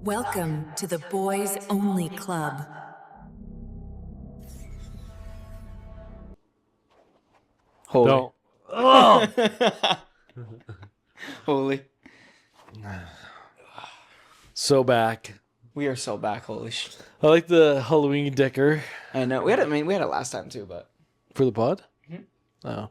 Welcome to the Boys Only Club. Holy. Don't. Oh! Holy. So back. We are so back, holy shit. I like the Halloween decor I know. We had it last time too, but for the pod. Mhm. Oh.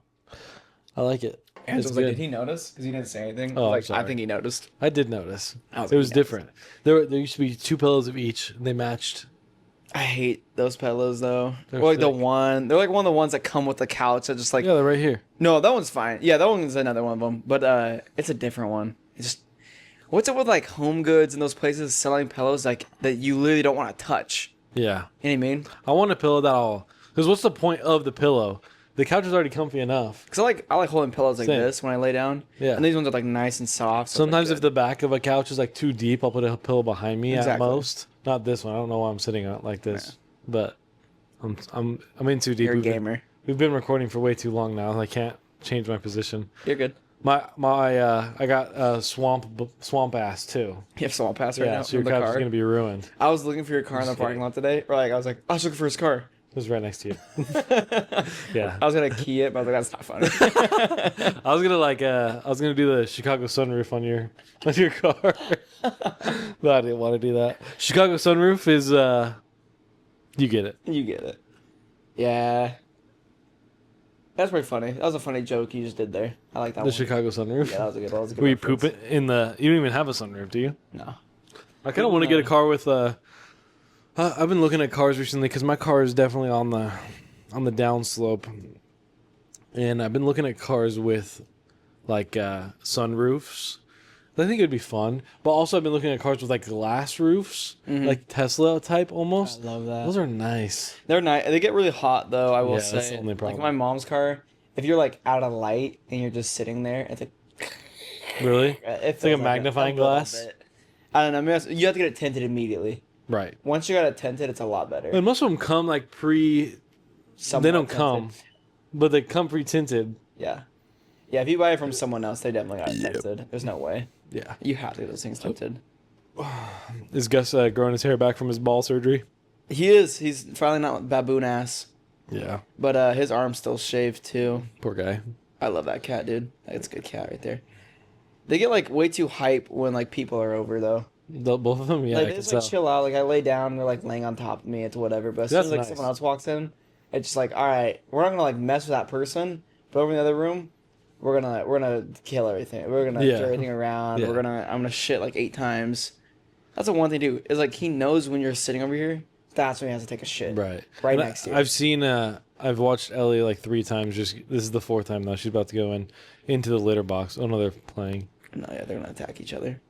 I like it. Angela It's was like, good. did he notice? Because he didn't say anything. Oh, I'm like, sorry. I think he noticed. I did notice. I was It like, was he noticed. different. There used to be 2 pillows of each, and they matched. I hate those pillows though. They're Or like the thick. one. They're like one of the ones that come with the couch. That just like Yeah, they're right here. no, that one's fine. Yeah, that one's another one of them. But it's a different one. It's just what's up with like Home Goods and those places selling pillows like that you literally don't want to touch. Yeah. You know what I mean? I want a pillow that I'll... Because what's the point of the pillow? The couch is already comfy enough. Because I like holding pillows like Same. this when I lay down. Yeah. And these ones are like nice and soft. So it's, like, Sometimes if good. the back of a couch is like too deep, I'll put a pillow behind me Exactly. at most. Not this one. I don't know why I'm sitting on it like this. But I'm in too deep. You're a We've been- gamer. We've been recording for way too long now. I can't change my position. You're good. I got swamp ass too. You have small pass right Yeah, now so your in the couch is car. gonna be ruined. I was looking for your car in the parking lot today. Or like I was like, I was looking for his car. It was right next to you. Yeah. I was gonna key it, but I was like, that's not funny. I was gonna do the Chicago sunroof on your car, but I didn't want to do that. Chicago sunroof is you get it. You get it. Yeah. That's pretty funny. That was a funny joke you just did there. I like that The one. Chicago sunroof. Yeah, that was a good one. Where you poop it in the? You don't even have a sunroof, do you? No. I kind of want to get a car with I've been looking at cars recently because my car is definitely on the downslope, and I've been looking at cars with like sunroofs. I think it would be fun, but also I've been looking at cars with like glass roofs, like Tesla type almost. I love that. Those are nice. They're nice. They get really hot though, I will Yeah, say. that's the only problem. Like my mom's car, if you're like out of light and you're just sitting there, it's like Really? it's like a magnifying glass? I don't know. Maybe you have to get it tinted immediately. Right. Once you got it tinted, it's a lot better. And most of them come like pre. Somewhat They don't tinted. come, but they come pre-tinted. Yeah. Yeah, if you buy it from someone else, they definitely got it tinted. There's no way. Yeah. You have to get those things tinted. Is Gus growing his hair back from his ball surgery? He is. He's finally not baboon ass. Yeah. But his arm's still shaved too. Poor guy. I love that cat, dude. That's a good cat right there. They get like way too hype when like people are over though. Both of them, yeah. Like I they can just like tell. chill out. Like I lay down, they're like laying on top of me. It's whatever. But as soon That's as like nice. someone else walks in, it's just like, all right, we're not gonna like mess with that person. But over in the other room, we're gonna kill everything. We're gonna Yeah. throw everything around. Yeah. I'm gonna shit like 8 times. That's the one thing to do. Is like he knows when you're sitting over here. That's when he has to take a shit. Right. Right And next to you. I've seen. I've watched Ellie like 3 times. This is the 4th time now. She's about to go into the litter box. Oh no, they're playing. No, yeah, they're gonna attack each other.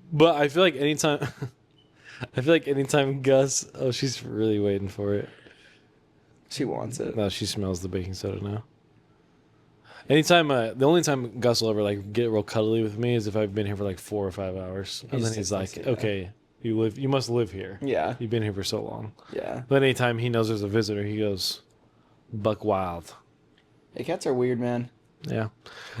But I feel like anytime Gus. Oh, she's really waiting for it. She wants it. No, she smells the baking soda now. Anytime, the only time Gus will ever like get real cuddly with me is if I've been here for like 4 or 5 hours, and then just he's sits like, next to you, "Okay, you must live here. Yeah, You've been here for so long." yeah. But anytime he knows there's a visitor, he goes, "Buck wild." Hey, cats are weird, man. Yeah,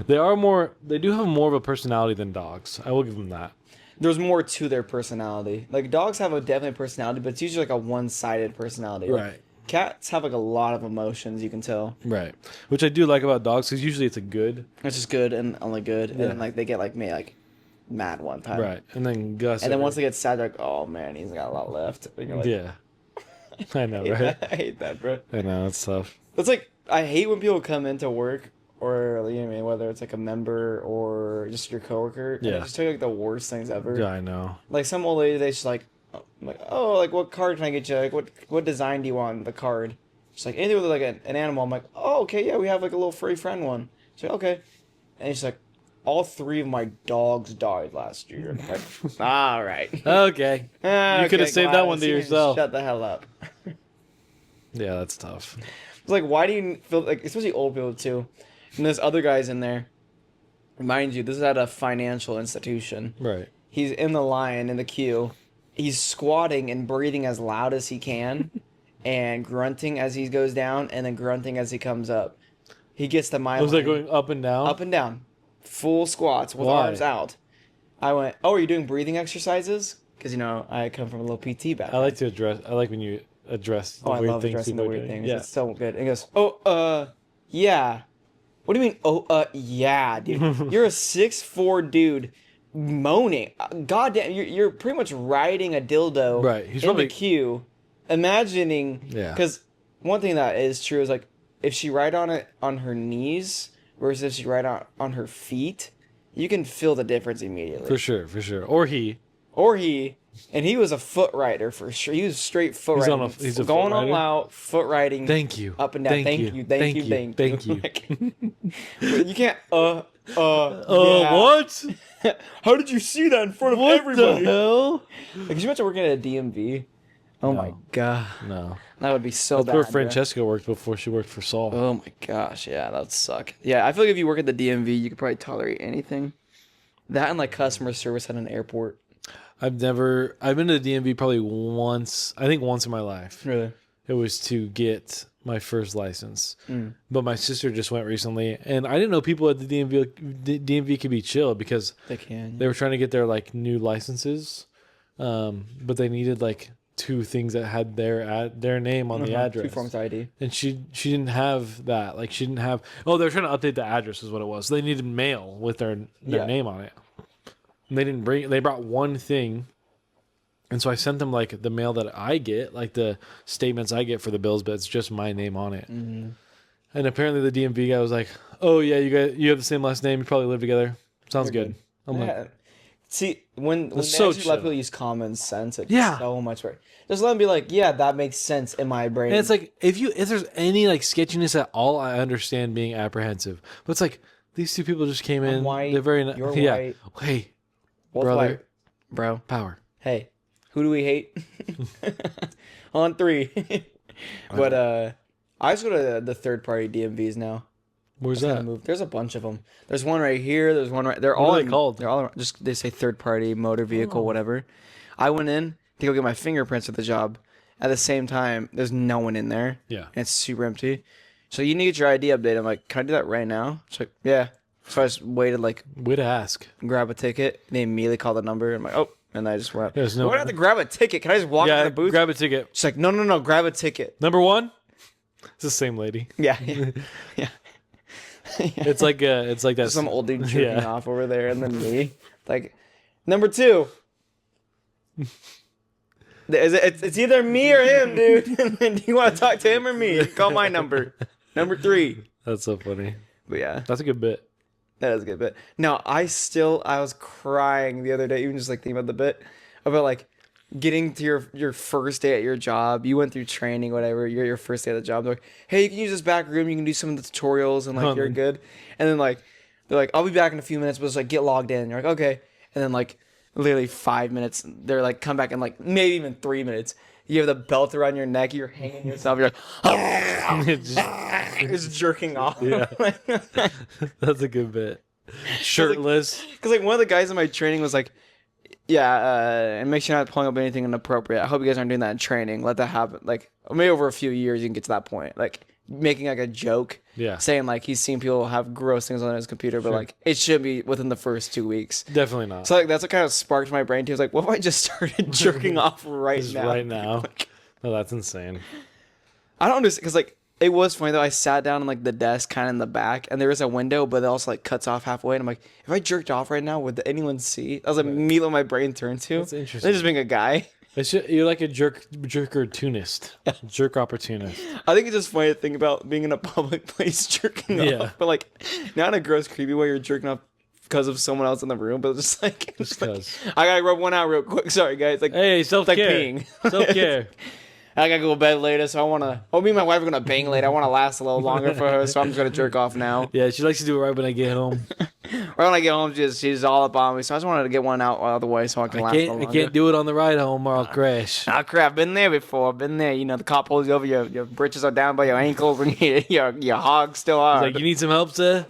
they do have more of a personality than dogs. I will give them that. There's more to their personality. Like dogs have a definite personality, but it's usually like a one-sided personality. Right. Cats have like a lot of emotions. You can tell. Right. Which I do like about dogs because usually it's a good. It's just good and only good, and Yeah. then like they get like mad one time. Right. And then Gus. And then once they get sad, they're like, "Oh man, he's got a lot left." And you're like, Yeah. I know, I hate right? that. I hate that, bro. I know, it's tough. It's like I hate when people come into work or you know what I mean, whether it's like a member or just your coworker. And Yeah. they just tell you like the worst things ever. Yeah, I know. Like some old lady, they just like, I'm like, oh, like what card can I get you? Like what design do you want on the card? She's like anything with like an animal. I'm like, oh, okay, yeah, we have like a little furry friend one. She's like, okay, and she's like, all 3 of my dogs died last year. I'm like, all right. Okay. You could have saved that one to You can yourself. Shut the hell up. Yeah, that's tough. It's like, why do you feel like, especially old people too, and there's other guys in there. Mind you, this is at a financial institution. Right. He's in the line in the queue. He's squatting and breathing as loud as he can, and grunting as he goes down, and then grunting as he comes up. He gets to my Was line, that going up and down? up and down, full squats with Why? arms out. I went, "Oh, are you doing breathing exercises?" Because I come from a little PT background. I like when you address the Oh, I weird love things addressing the people are weird doing. things. Yeah. It's so good. And he goes, "Oh, yeah." What do you mean? "Oh, yeah, dude." You're a 6'4" dude moaning. God damn, you're pretty much riding a dildo Right, he's in probably- the queue, imagining. Yeah. Because one thing that is true is like if she ride on it on her knees versus if she ride on her feet, you can feel the difference immediately. For sure, for sure. Or he. Or he was a foot rider for sure. He was straight foot He's on riding. he's a foot going all rider? out, foot riding. Thank you. Up and down. Thank you. Thank you. Like, you can't. Yeah. What? How did you see that in front of What everybody? the hell? Like, could you imagine working at a DMV? Oh my No. god, No. that would be so That's bad. where bro. Francesca worked before she worked for Saul. Oh my gosh, yeah, that would suck. Yeah, I feel like if you work at the DMV, you could probably tolerate anything. That and like customer service at an airport. I've been to the DMV probably once. I think once in my life. Really? It was to get my first license. Mm. But my sister just went recently, and I didn't know people at the DMV could be chill because They can. they were trying to get their like new licenses, but they needed like 2 things that had their name on the address. 2 forms of ID. And she didn't have that. Like she didn't have. Oh, they were trying to update the address, is what it was. So they needed mail with their Yeah. name on it. And they didn't bring. They brought one thing, and so I sent them like the mail that I get, like the statements I get for the bills, but it's just my name on it. Mm-hmm. And apparently the DMV guy was like, "Oh yeah, you have the same last name. You probably live together. Sounds They're good." I'm like, Yeah. See, when they so actually let chill. people use common sense, it's Yeah. so much better. Just let them be like, yeah, that makes sense in my brain. and it's like if there's any like sketchiness at all, I understand being apprehensive. But it's like these 2 people just came in. white, They're very you're yeah. white. Hey, Both brother. white. Bro. power. Hey, who do we hate? On 3. But I just go to the third party DMVs now. Where's Kinda that? move. There's a bunch of them. There's one right here. There's one right. They're What all are they called? They're all around, just they say third party motor vehicle, whatever. I went in to go get my fingerprints for the job. At the same time, there's no one in there. Yeah. And it's super empty. So you need to get your ID update. I'm like, can I do that right now? She's like, yeah. So I just waited, like, Way to ask. grab a ticket. They immediately called the number. I'm like, oh, and I just went. There's no- I don't have to grab a ticket. Can I just walk in Yeah, the booth? grab a ticket. She's like, no, grab a ticket. Number 1. It's the same lady. Yeah, yeah, yeah. It's like that. Some old dude jerking Yeah. off over there, and then me. Like, number 2. It's either me or him, dude. Do you want to talk to him or me? Call my number. Number 3. That's so funny. But yeah, That's a good bit. that is a good bit. No, I was crying the other day, even just like thinking about the bit about like getting to your first day at your job. You went through training, whatever. You're your first day at the job. They're like, hey, you can use this back room. You can do some of the tutorials, and like you're good. And then like they're like, I'll be back in a few minutes, but just like get logged in. You're like, okay. And then like literally 5 minutes, they're like, come back in like maybe even 3 minutes. You have the belt around your neck. You're hanging yourself. You're like, just jerking off. Yeah. That's a good bit. Shirtless. Because like one of the guys in my training was like, yeah, and make sure you're not pulling up anything inappropriate. I hope you guys aren't doing that in training. Let that happen. Like maybe over a few years you can get to that point. Like making like a joke. Yeah. Saying like he's seen people have gross things on his computer, but like it should be within the first 2 weeks. Definitely not. So like that's what kind of sparked my brain too. I was like, what if I just started jerking off right Just now? right now. No, that's insane. I don't understand because like it was funny though. I sat down on like the desk kind of in the back, and there was a window, but it also like cuts off halfway. And I'm like, if I jerked off right now, would anyone see? I was like, immediately what my brain turned to. That's interesting. They're just being a guy. You're like a jerk opportunist. Jerk opportunist. I think it's just funny to think about being in a public place jerking Yeah. off, but like not in a gross, creepy way. You're jerking off because of someone else in the room, but just like, Just like, 'cause. I gotta rub one out real quick. Sorry guys, like Hey, self like care. peeing. Self care. I gotta go to bed later, so I wanna. Oh, me and my wife are gonna bang later. I wanna last a little longer for her, so I'm just gonna jerk off now. Yeah, she likes to do it right when I get home. Right when I get home, she's all up on me, so I just wanted to get one out of the way so I can last a little I longer. can't do it on the ride home or I'll crash. Oh crap! Been there before. Been there. You know, the cop pulls you over. Your britches are down by your ankles, and your hog's still hard. Like, you need some help, sir?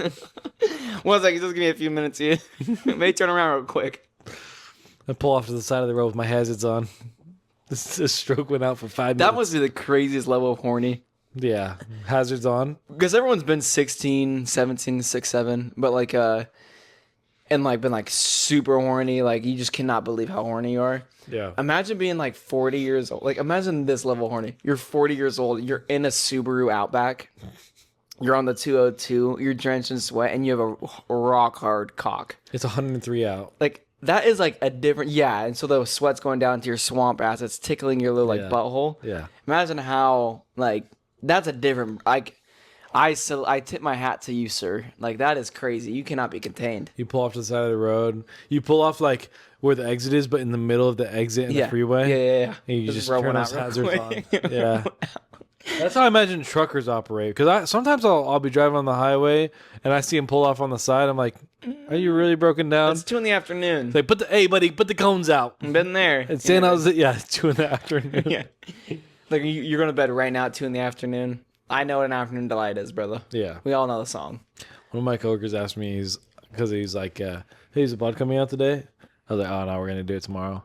One second, just give me a few minutes here. May turn around real quick. I pull off to the side of the road with my hazards on. This stroke went out for 5 minutes. That must be the craziest level of horny. Yeah, hazards on. Because everyone's been 16, 17, 6, 7, but like and like been like super horny, like you just cannot believe how horny you are. Yeah. Imagine being like 40 years old. Like imagine this level horny. You're 40 years old. You're in a Subaru Outback. You're on the 202. You're drenched in sweat, and you have a rock hard cock. It's 103 out. Like that is like a different. Yeah, and so the sweat's going down to your swamp ass. It's tickling your little like Yeah. butthole. Yeah. Imagine how like that's a different. Like I tip my hat to you, sir. Like that is crazy. You cannot be contained. You pull off to the side of the road. You pull off like where the exit is, but in the middle of the exit in the freeway. Yeah. And you just rub turn one those out real hazards on. quick. Yeah. That's how I imagine truckers operate. Because sometimes I'll be driving on the highway and I see them pull off on the side. I'm like, are you really broken down? It's 2 in the afternoon. It's like, hey buddy, put the cones out. Been there. And San Jose, yeah, it's 2 in the afternoon. Yeah. Like you're going to bed right now at 2 in the afternoon. I know what an afternoon delight is, brother. Yeah. We all know the song. One of my coworkers asked me, because he's like, hey, is the pod coming out today? I was like, oh no, we're gonna do it tomorrow.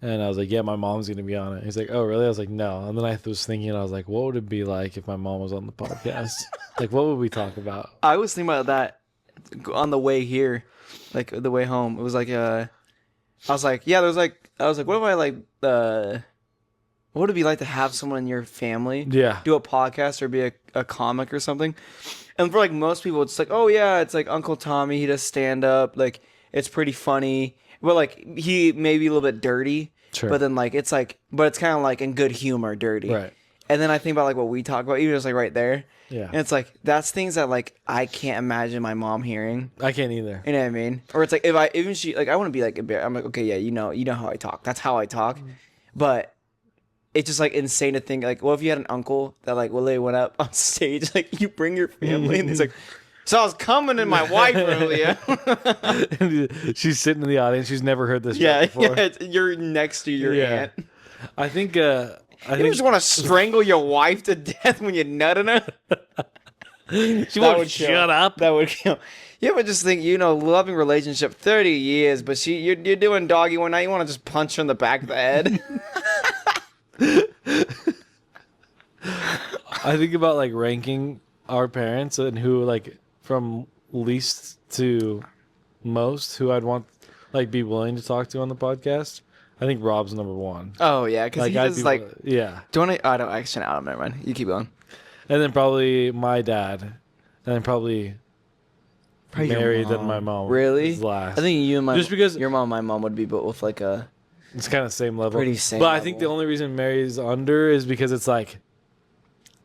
And I was like, yeah, my mom's gonna be on it. He's like, oh really? I was like, no. And then I was thinking, I was like, what would it be like if my mom was on the podcast? Like, what would we talk about? I was thinking about that on the way here, like the way home. It was like I was like, yeah, what if I like what would it be like to have someone in your family Yeah. do a podcast or be a comic or something? And for like most people, it's like, oh yeah, it's like Uncle Tommy. He does stand up. Like it's pretty funny, but like he may be a little bit dirty. Sure. But then like it's like, but it's kind of like in good humor, dirty. Right. And then I think about like what we talk about, even just like right there. Yeah. And it's like that's things that like I can't imagine my mom hearing. I can't either. You know what I mean? Or it's like even she like I want to be like I'm like okay yeah you know how I talk. That's how I talk. But it's just like insane to think like, well, if you had an uncle that like literally went up on stage, like you bring your family and he's like, so I was coming in my wife earlier. She's sitting in the audience. She's never heard this Yeah, joke before. you're next to your aunt. I think You just want to strangle your wife to death when you're nutting her. she won't shut up. That would kill. You ever just think, loving relationship 30 years, but you're doing doggy one night, you want to just punch her in the back of the head? I think about like ranking our parents and who like from least to most who I'd want like be willing to talk to on the podcast. I think Rob's number one. Oh yeah, because Like he I'd just be, like. yeah, Do you want to? I don't actually. I don't. Never mind. You keep going. and then probably my dad, and then probably your Mary, then my mom. Really? is last. I think you and Just because- your mom and my mom would be both like a. It's kind of same level. Pretty same But I think the level. only reason Mary's under is because it's like,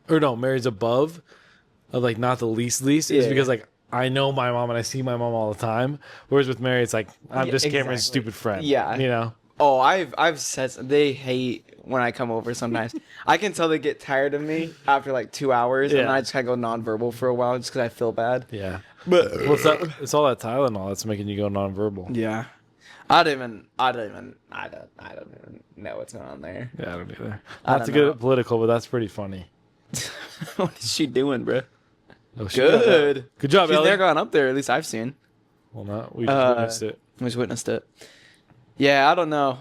or no, Mary's above, of like not the least is Yeah. because like I know my mom and I see my mom all the time. Whereas with Mary, it's like I'm Yeah, just Cameron's exactly. stupid friend. Yeah. you know. Oh, I've said they hate when I come over sometimes. I can tell they get tired of me after like 2 hours, and Yeah. I just kind of go nonverbal for a while just because I feel bad. Yeah. But Well, it's all that Tylenol that's making you go nonverbal. yeah, I don't even know what's going on there. Yeah, I don't either. I Not don't to get know. political, but that's pretty funny. What is she doing, bro? Oh, she got that. Good. Good job, She's Ellie. never gone up there. At least I've seen. Well, not we just witnessed it. I just witnessed it. Yeah, I don't know.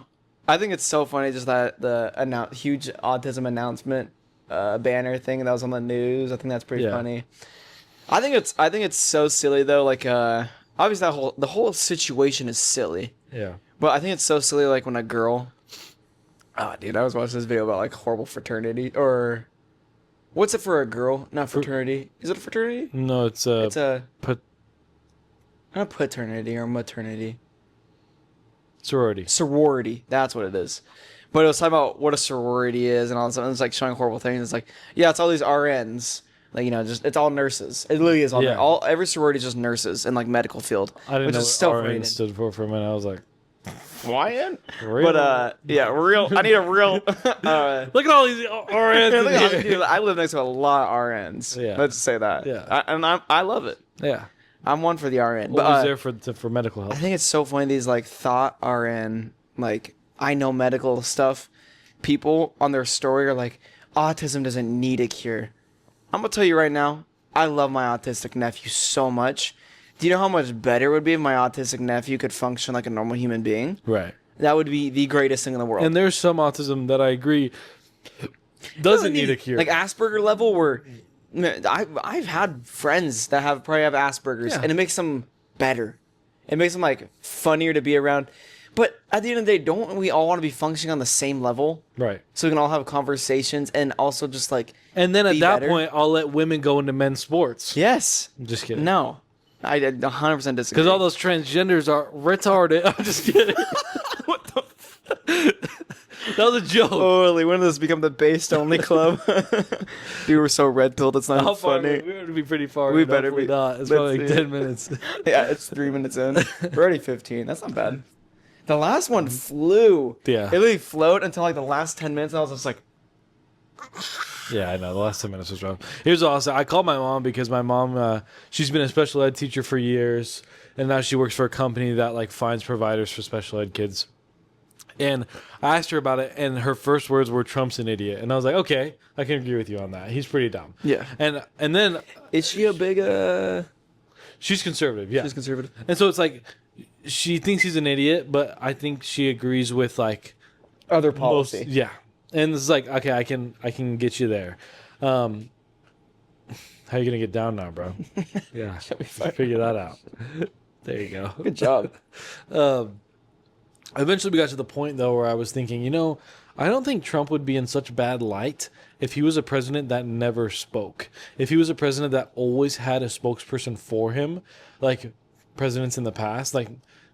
I think it's so funny just that the huge autism announcement banner thing that was on the news. I think that's pretty Yeah. funny. I think it's so silly though. Like obviously the whole situation is silly, Yeah. but I think it's so silly. Like when a girl. Oh, dude, I was watching this video about like horrible fraternity or. What's it for a girl? Not fraternity. Is it a fraternity? No, it's It's a put not paternity or maternity. sorority. Sorority. That's what it is. But it was talking about what a sorority is and all this stuff. And it's like showing horrible things. It's like, yeah, it's all these RNs. Like, just it's all nurses. It literally is all Yeah. every sorority is just nurses in like medical field. I didn't which know is what so RN funny. stood for a minute. I was like, Ryan? real? But yeah, real. I need a real. Look at all these RNs. Look in at all- here. dude, I live next to a lot of RNs. Yeah. Let's say that. Yeah. And I love it. Yeah. I'm one for the RN. What but was there for medical I help? think it's so funny these like thought RN like I know medical stuff people on their story are like autism doesn't need a cure. I'm gonna tell you right now, I love my autistic nephew so much. Do you know how much better it would be if my autistic nephew could function like a normal human being? Right. That would be the greatest thing in the world. And there's some autism that I agree doesn't need a cure. Like Asperger level where man, I've had friends that probably have Asperger's Yeah. and it makes them better. It makes them like funnier to be around. But at the end of the day, don't we all want to be functioning on the same level? Right. So we can all have conversations and also just like. And then at be that better. point, I'll let women go into men's sports. Yes. I'm just kidding. No. I 100% disagree. Because all those transgenders are retarded. I'm just kidding. What the That was a joke. Holy, when did this become the based only club? We were so red pilled, it's not How far? funny. We would be pretty far. We in, better hopefully be. not. It's Let's probably like see. 10 minutes. Yeah, it's 3 minutes in. We're already 15. That's not bad. The last one flew. Yeah. It literally flowed until like the last 10 minutes, and I was just like, Yeah, I know. The last 10 minutes was rough. Here's awesome. I called my mom because my mom, she's been a special ed teacher for years, and now she works for a company that like finds providers for special ed kids. And I asked her about it, and her first words were "Trump's an idiot," and I was like, "Okay, I can agree with you on that. He's pretty dumb." yeah. And then Is she a big, she's conservative, yeah. she's conservative? And so it's like she thinks he's an idiot, but I think she agrees with like Other most, policy. yeah. And it's like, okay, I can get you there. How you gonna get down now, bro? Yeah, figure that out. There you go. Good job. Eventually, we got to the point though where I was thinking, I don't think Trump would be in such bad light if he was a president that never spoke. If he was a president that always had a spokesperson for him, like presidents in the past, like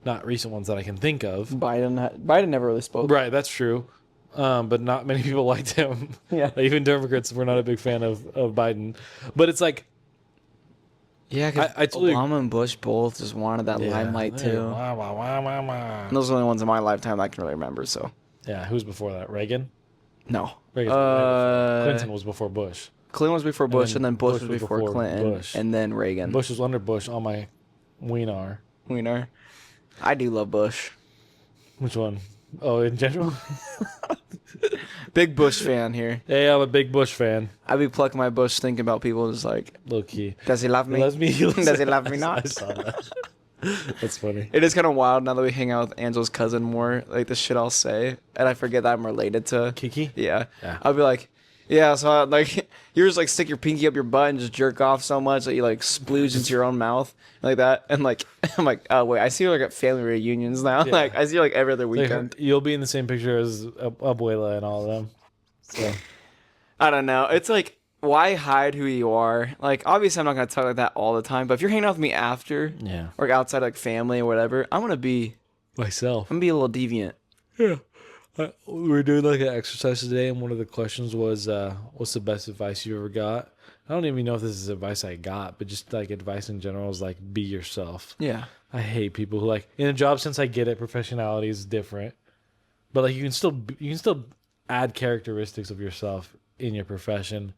not recent ones that I can think of. Biden never really spoke. Right, that's true. But not many people liked him. Yeah. Like, even Democrats were not a big fan of Biden. But it's like, Yeah, because I totally- Obama and Bush both just wanted that limelight too. Wah, wah, wah, wah, wah. And those are the only ones in my lifetime I can really remember. So Yeah, who was before that? Reagan? no. Reagan. Clinton was before Bush. Clinton was before Bush, and then Bush was before Clinton, Bush. and then Reagan. Bush was under Bush on my wiener. Wiener. I do love Bush. Which one? Oh, in general? Big Bush fan here. Hey, I'm a big Bush fan. I be plucking my bush thinking about people just like, Low key. does he love me? He loves me. Does he love me I not? saw that. That's funny. It is kind of wild now that we hang out with Angela's cousin more. Like the shit I'll say, and I forget that I'm related to Kiki? Yeah. Yeah. I'll be like, yeah. So like, you just like stick your pinky up your butt and just jerk off so much that you like splooge into your own mouth like that. And like, I'm like, oh wait, I see you like at family reunions now. Yeah. Like I see you like every other Like, weekend. you'll be in the same picture as Abuela and all of them. So, I don't know. It's like, why hide who you are? Like, obviously, I'm not gonna talk like that all the time. But if you're hanging out with me after, yeah. or outside like family or whatever, I'm gonna be Myself. a little deviant. Yeah. We were doing like an exercise today, and one of the questions was, what's the best advice you ever got? I don't even know if this is advice I got, but just like advice in general is like, be yourself. Yeah. I hate people who like, in a job sense, I get it. Professionality is different. But like, you can still add characteristics of yourself in your profession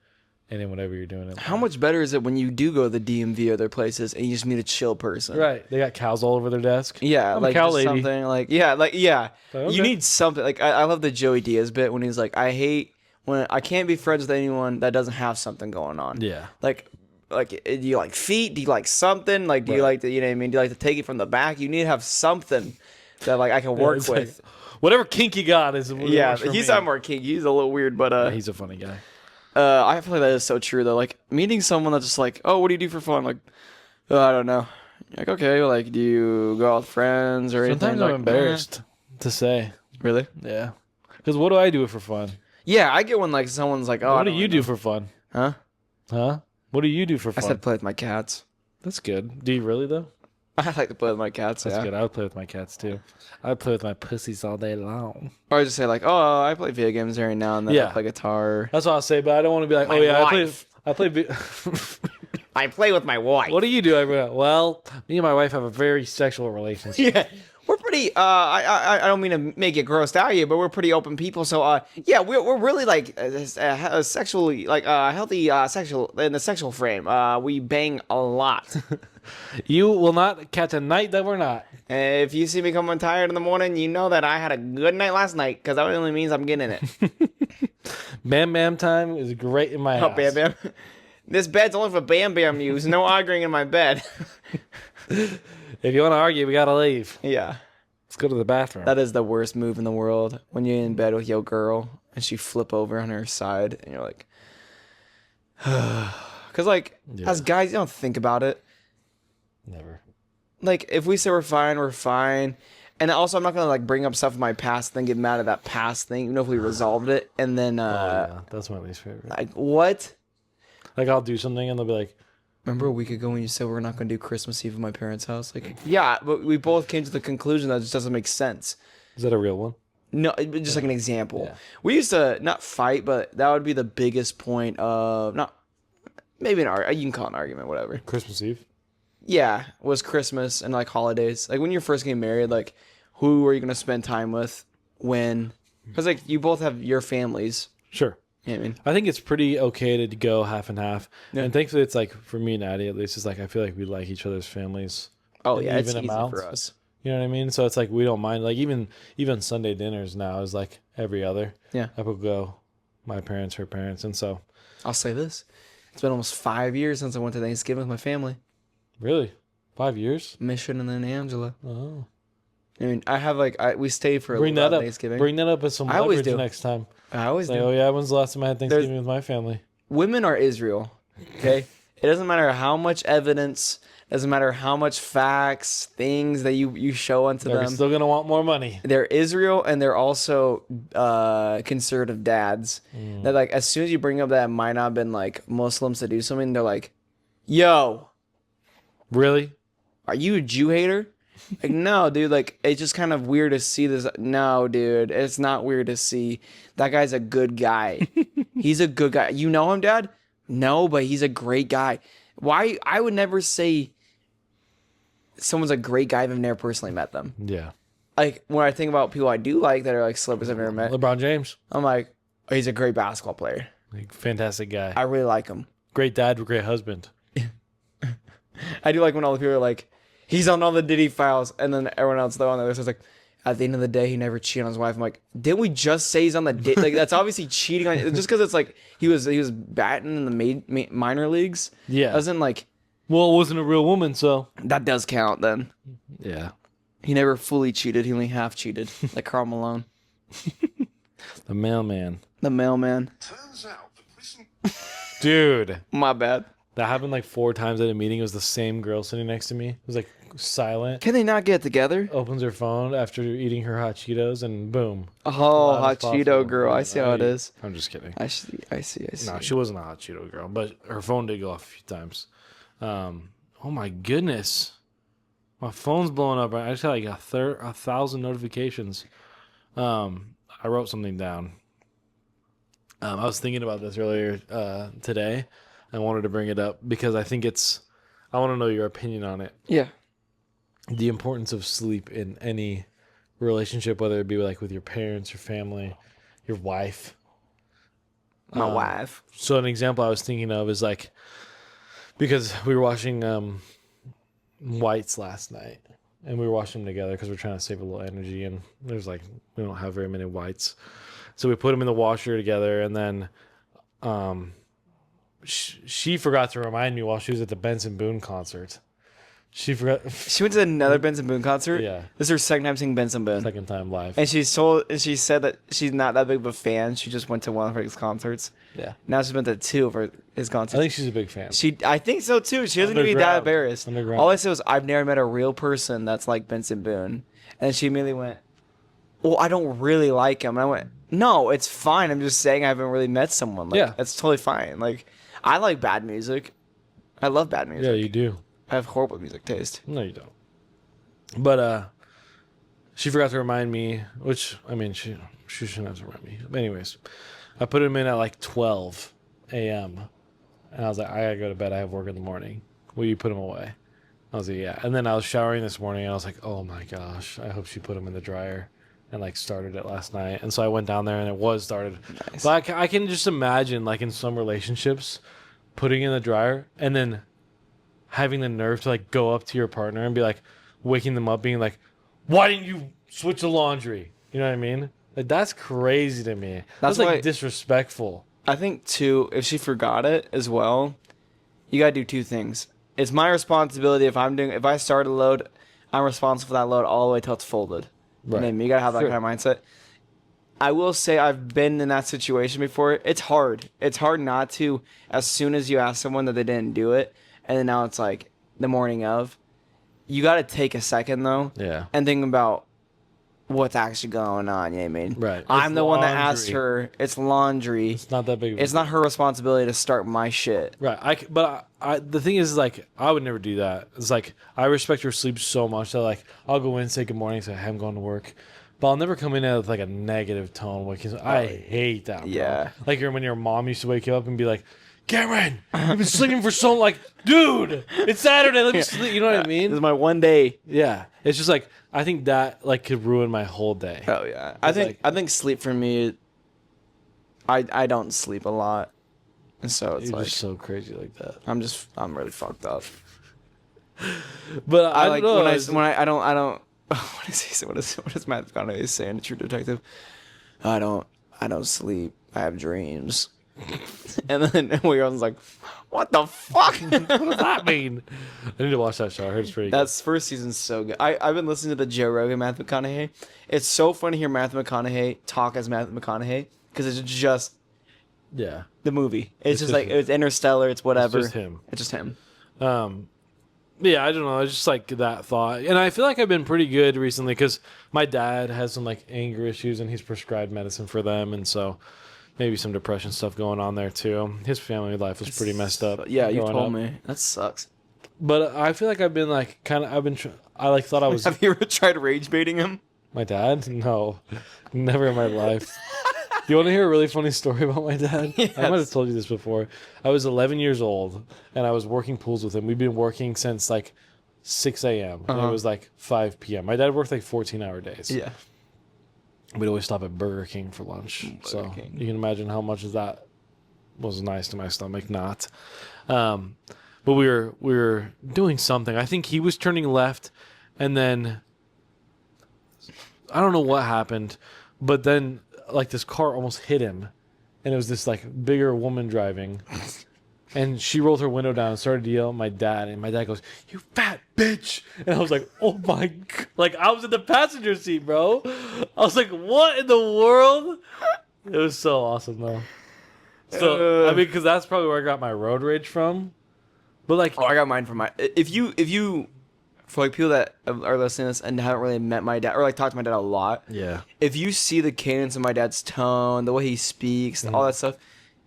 and in whatever you're doing. How much better is it when you do go to the DMV or other places and you just meet a chill person? Right. They got cows all over their desk. Yeah, I'm like a cow just lady. something like Like, You okay. need something like I love the Joey Diaz bit when he's like, I hate when I can't be friends with anyone that doesn't have something going on. Yeah. Like, do you like feet? Do you like something? Like, do you Right. like to, you know what I mean? Do you like to take it from the back? You need to have something that like I can work It's like, with. whatever kink you got is what Yeah, works for he's me. not more kinky. He's a little weird, but Yeah, he's a funny guy. I feel like that is so true though. Like meeting someone that's just like, oh, what do you do for fun? Like, oh, I don't know. Like, okay, like, do you go out with friends or anything? Sometimes I'm Like, embarrassed to say. Really? Yeah. Because what do I do for fun? Yeah, I get when like someone's like, oh, What I do don't you really do for fun? know. Huh? Huh? What do you do for I fun? said play with my cats. That's good. Do you really though? I like to play with my cats. That's yeah. good. I would play with my cats too. I would play with my pussies all day long. Or I just say like, oh, I play video games every now and then. Yeah. I play guitar. That's what I'll say, but I don't want to be like, My oh yeah, wife. I play. I play with my wife. What do you do? Well, me and my wife have a very sexual relationship. Yeah, we're pretty. I don't mean to make it grossed out you, but we're pretty open people. So yeah, we're really like sexually like healthy sexual in the sexual frame. We bang a lot. You will not catch a night that we're not. If you see me coming tired in the morning, you know that I had a good night last night because that only means I'm getting it. Bam Bam time is great in my Oh, house. Bam Bam. This bed's only for Bam Bam use. No arguing in my bed. If you want to argue, we gotta leave. Yeah. Let's go to the bathroom. That is the worst move in the world. When you're in bed with your girl and she flip over on her side and you're like, because like Yeah. as guys, you don't think about it. Never. like if we say we're fine, we're fine. And also, I'm not gonna like bring up stuff from my past, then get mad at that past thing. You know, if we resolved it, and then Oh yeah, that's my least favorite. like what? Like I'll do something and they'll be like, Remember a week ago when you said we're not gonna do Christmas Eve at my parents' house? Like, yeah, but we both came to the conclusion that it just doesn't make sense. "Is that a real one?" No, just like an example. Yeah. We used to not fight, but that would be the biggest point of not maybe an argument. You can call it an argument, whatever. Christmas Eve. Yeah, was Christmas and like holidays. Like when you're first getting married, like who are you gonna spend time with when? Because like you both have your families. Sure. You know what I mean? I think it's pretty okay to go half and half. Yeah. And thankfully, it's like for me and Addie at least, it's like I feel like we like each other's families. Oh in yeah, it's even easy amounts. for us. You know what I mean? So it's like we don't mind. Like even Sunday dinners now is like every other. Yeah. I would go, my parents, her parents, and so I'll say this: it's been almost 5 years since I went to Thanksgiving with my family. really 5 years. Mission and then Angela. Oh, I mean, I have like we stayed for a bring little that while up. Thanksgiving. Bring that up as some I always leverage do. next time. I always It's like, do. oh yeah, when's the last time I had Thanksgiving with my family? Women are Israel. Okay, it doesn't matter how much evidence, doesn't matter how much facts, things that you show unto They're them. still gonna want more money. They're Israel, and they're also conservative dads. That like as soon as you bring up that it might not have been like Muslims to do something, they're like, "Yo, Really? are you a Jew hater?" Like, no, dude. Like, it's just kind of weird to see this. No, dude, it's not weird to see. That guy's a good guy. He's a good guy. You know him, Dad? No, but he's a great guy. Why? I would never say someone's a great guy if I've never personally met them. Yeah. Like when I think about people I do like that are like celebrities I've never met, LeBron James, I'm like, oh, he's a great basketball player. like, fantastic guy. I really like him. Great dad, great husband. I do like when all the people are like, he's on all the Diddy files, and then everyone else though on the other side's like, at the end of the day, he never cheated on his wife. I'm like, didn't we just say he's on the like? That's obviously cheating on just because it's like he was batting in the minor leagues. Yeah. Doesn't like Well, it wasn't a real woman, so that does count then. yeah. He never fully cheated. He only half cheated, like Karl Malone, The mailman. the mailman. Turns out the prison Dude, My bad. that happened like 4 times at a meeting. It was the same girl sitting next to me. It was like silent. Can they not get together? Opens her phone after eating her hot Cheetos, and boom. Oh, Loud hot as possible. Cheeto girl. I see how it is. I'm just kidding. I see. I see. I see. No, she wasn't a hot Cheeto girl, but her phone did go off a few times. Oh my goodness, my phone's blowing up. I just had like 1,000 notifications. I wrote something down. I was thinking about this earlier today. I wanted to bring it up because I think I want to know your opinion on it. Yeah. The importance of sleep in any relationship, whether it be like with your parents, your family, your wife. My wife. So an example I was thinking of is like, because we were watching Whites last night, and we were watching them together because we're trying to save a little energy, and there's like, we don't have very many Whites. So we put them in the washer together, and then she forgot to remind me while she was at the Benson Boone concert. She forgot. She went to another Benson Boone concert. Yeah. This is her second time seeing Benson Boone. Second time live. And she said that she's not that big of a fan. She just went to one of his concerts. Yeah. Now she's been to 2 of his I concerts. think she's a big fan. I think so too. She doesn't even be that Underground. embarrassed. Underground. All I said was, I've never met a real person that's like Benson Boone. And she immediately went, well, I don't really like him. And I went, no, it's fine. I'm just saying I haven't really met someone. Like, Yeah. That's totally fine. Like, I like bad music. I love bad music. Yeah, you do. I have horrible music taste. No, you don't. But she forgot to remind me, which I mean, she shouldn't have to remind me. But anyways, I put him in at like 12 a.m. and I was like, I gotta go to bed. I have work in the morning. Will you put him away? I was like, yeah. And then I was showering this morning, and I was like, oh my gosh, I hope she put him in the dryer and like started it last night. And so I went down there, and it was started. Nice. But I can just imagine, like in some relationships, putting in the dryer and then having the nerve to like go up to your partner and be like, waking them up, being like, why didn't you switch the laundry? You know what I mean? Like, that's crazy to me. That's like why- disrespectful. I think too, if she forgot it as well, you gotta do 2 things. It's my responsibility if I start a load, I'm responsible for that load all the way till it's folded. Right. You gotta have that Sure. kind of mindset. I will say I've been in that situation before. It's hard. It's hard not to, as soon as you ask someone that they didn't do it, and then now it's like the morning of. you got to take a second though, Yeah. and think about what's actually going on. You know what I mean? Right. I'm It's the one that asked laundry. her. It's laundry. It's not that big. Of a It's not her responsibility to start my shit. Right. But the thing is, like, I would never do that. It's like, I respect your sleep so much that, like, I'll go in, say good morning, say, hey, I'm going to work. But I'll never come in with, like, a negative tone. I hate that, bro. Yeah. Like, when your mom used to wake you up and be like, Cameron, you've been sleeping for so long. Like, dude, it's Saturday. Let me sleep. You know what I This mean? is my one day. Yeah. It's just, like, I think that, like, could ruin my whole day. Oh yeah. It's I think sleep for me. I don't sleep a lot, and so it's You're like just so crazy like that. I'm really fucked up. But I like don't know. when I don't what is he say? What is Matthew McConaughey saying? True Detective. I don't sleep. I have dreams. And then everyone's like, what the fuck? What does that mean? I need to watch that show. I heard it's pretty good. That's first season's so good. I've been listening to the Joe Rogan Matthew McConaughey. It's so funny to hear Matthew McConaughey talk as Matthew McConaughey because it's just Yeah. the movie. It's just just like him. it's Interstellar. It's whatever. It's just him. It's just him. Yeah, I don't know. It's just like that thought. And I feel like I've been pretty good recently because my dad has some like anger issues and he's prescribed medicine for them. And so maybe some depression stuff going on there too. His family life was pretty messed up. Yeah, you growing told up. me. That sucks. But I feel like I've been like I like thought I was Have you ever tried rage baiting him? my dad. No, never in my life. Do you want to hear a really funny story about my dad? Yes. I might have told you this before. I was 11 years old, and I was working pools with him. We've been working since like 6 a.m. And it was like 5 p.m. My dad worked like 14-hour days. Yeah. We'd always stop at Burger King for lunch. So King. you can imagine how much of that was nice to my stomach. Not. But we were doing something. I think he was turning left, and then I don't know what happened, but then like this car almost hit him, and it was this like bigger woman driving, and she rolled her window down and started to yell at my dad, and my dad goes, "You fat bitch!" And I was like, "Oh my!" Like I was in the passenger seat, bro. I was like, "What in the world?" It was so awesome though. So I mean, because that's probably where I got my road rage from. But like, Oh, I got mine from my. If you, for like people that are listening to this and haven't really met my dad or like talked to my dad a lot, yeah, if you see the cadence of my dad's tone, the way he speaks, all that stuff,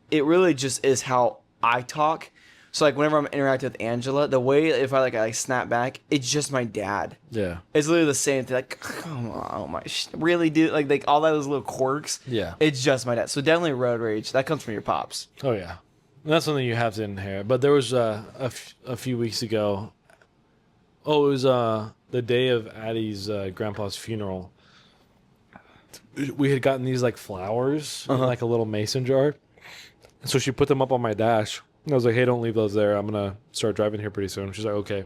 it really just is how I talk. So like whenever I'm interacting with Angela, the way if I like snap back, it's just my dad. yeah, It's literally the same thing. Like, come on, oh my, really, dude? Like all those little quirks. yeah. It's just my dad. So definitely road rage. That comes from your pops. Oh yeah, and that's something you have to inherit. But there was a few weeks ago. Oh, it was the day of Addie's grandpa's funeral. We had gotten these like flowers in like a little mason jar, and so she put them up on my dash. And I was like, "Hey, don't leave those there. I'm gonna start driving here pretty soon." She's like, "Okay."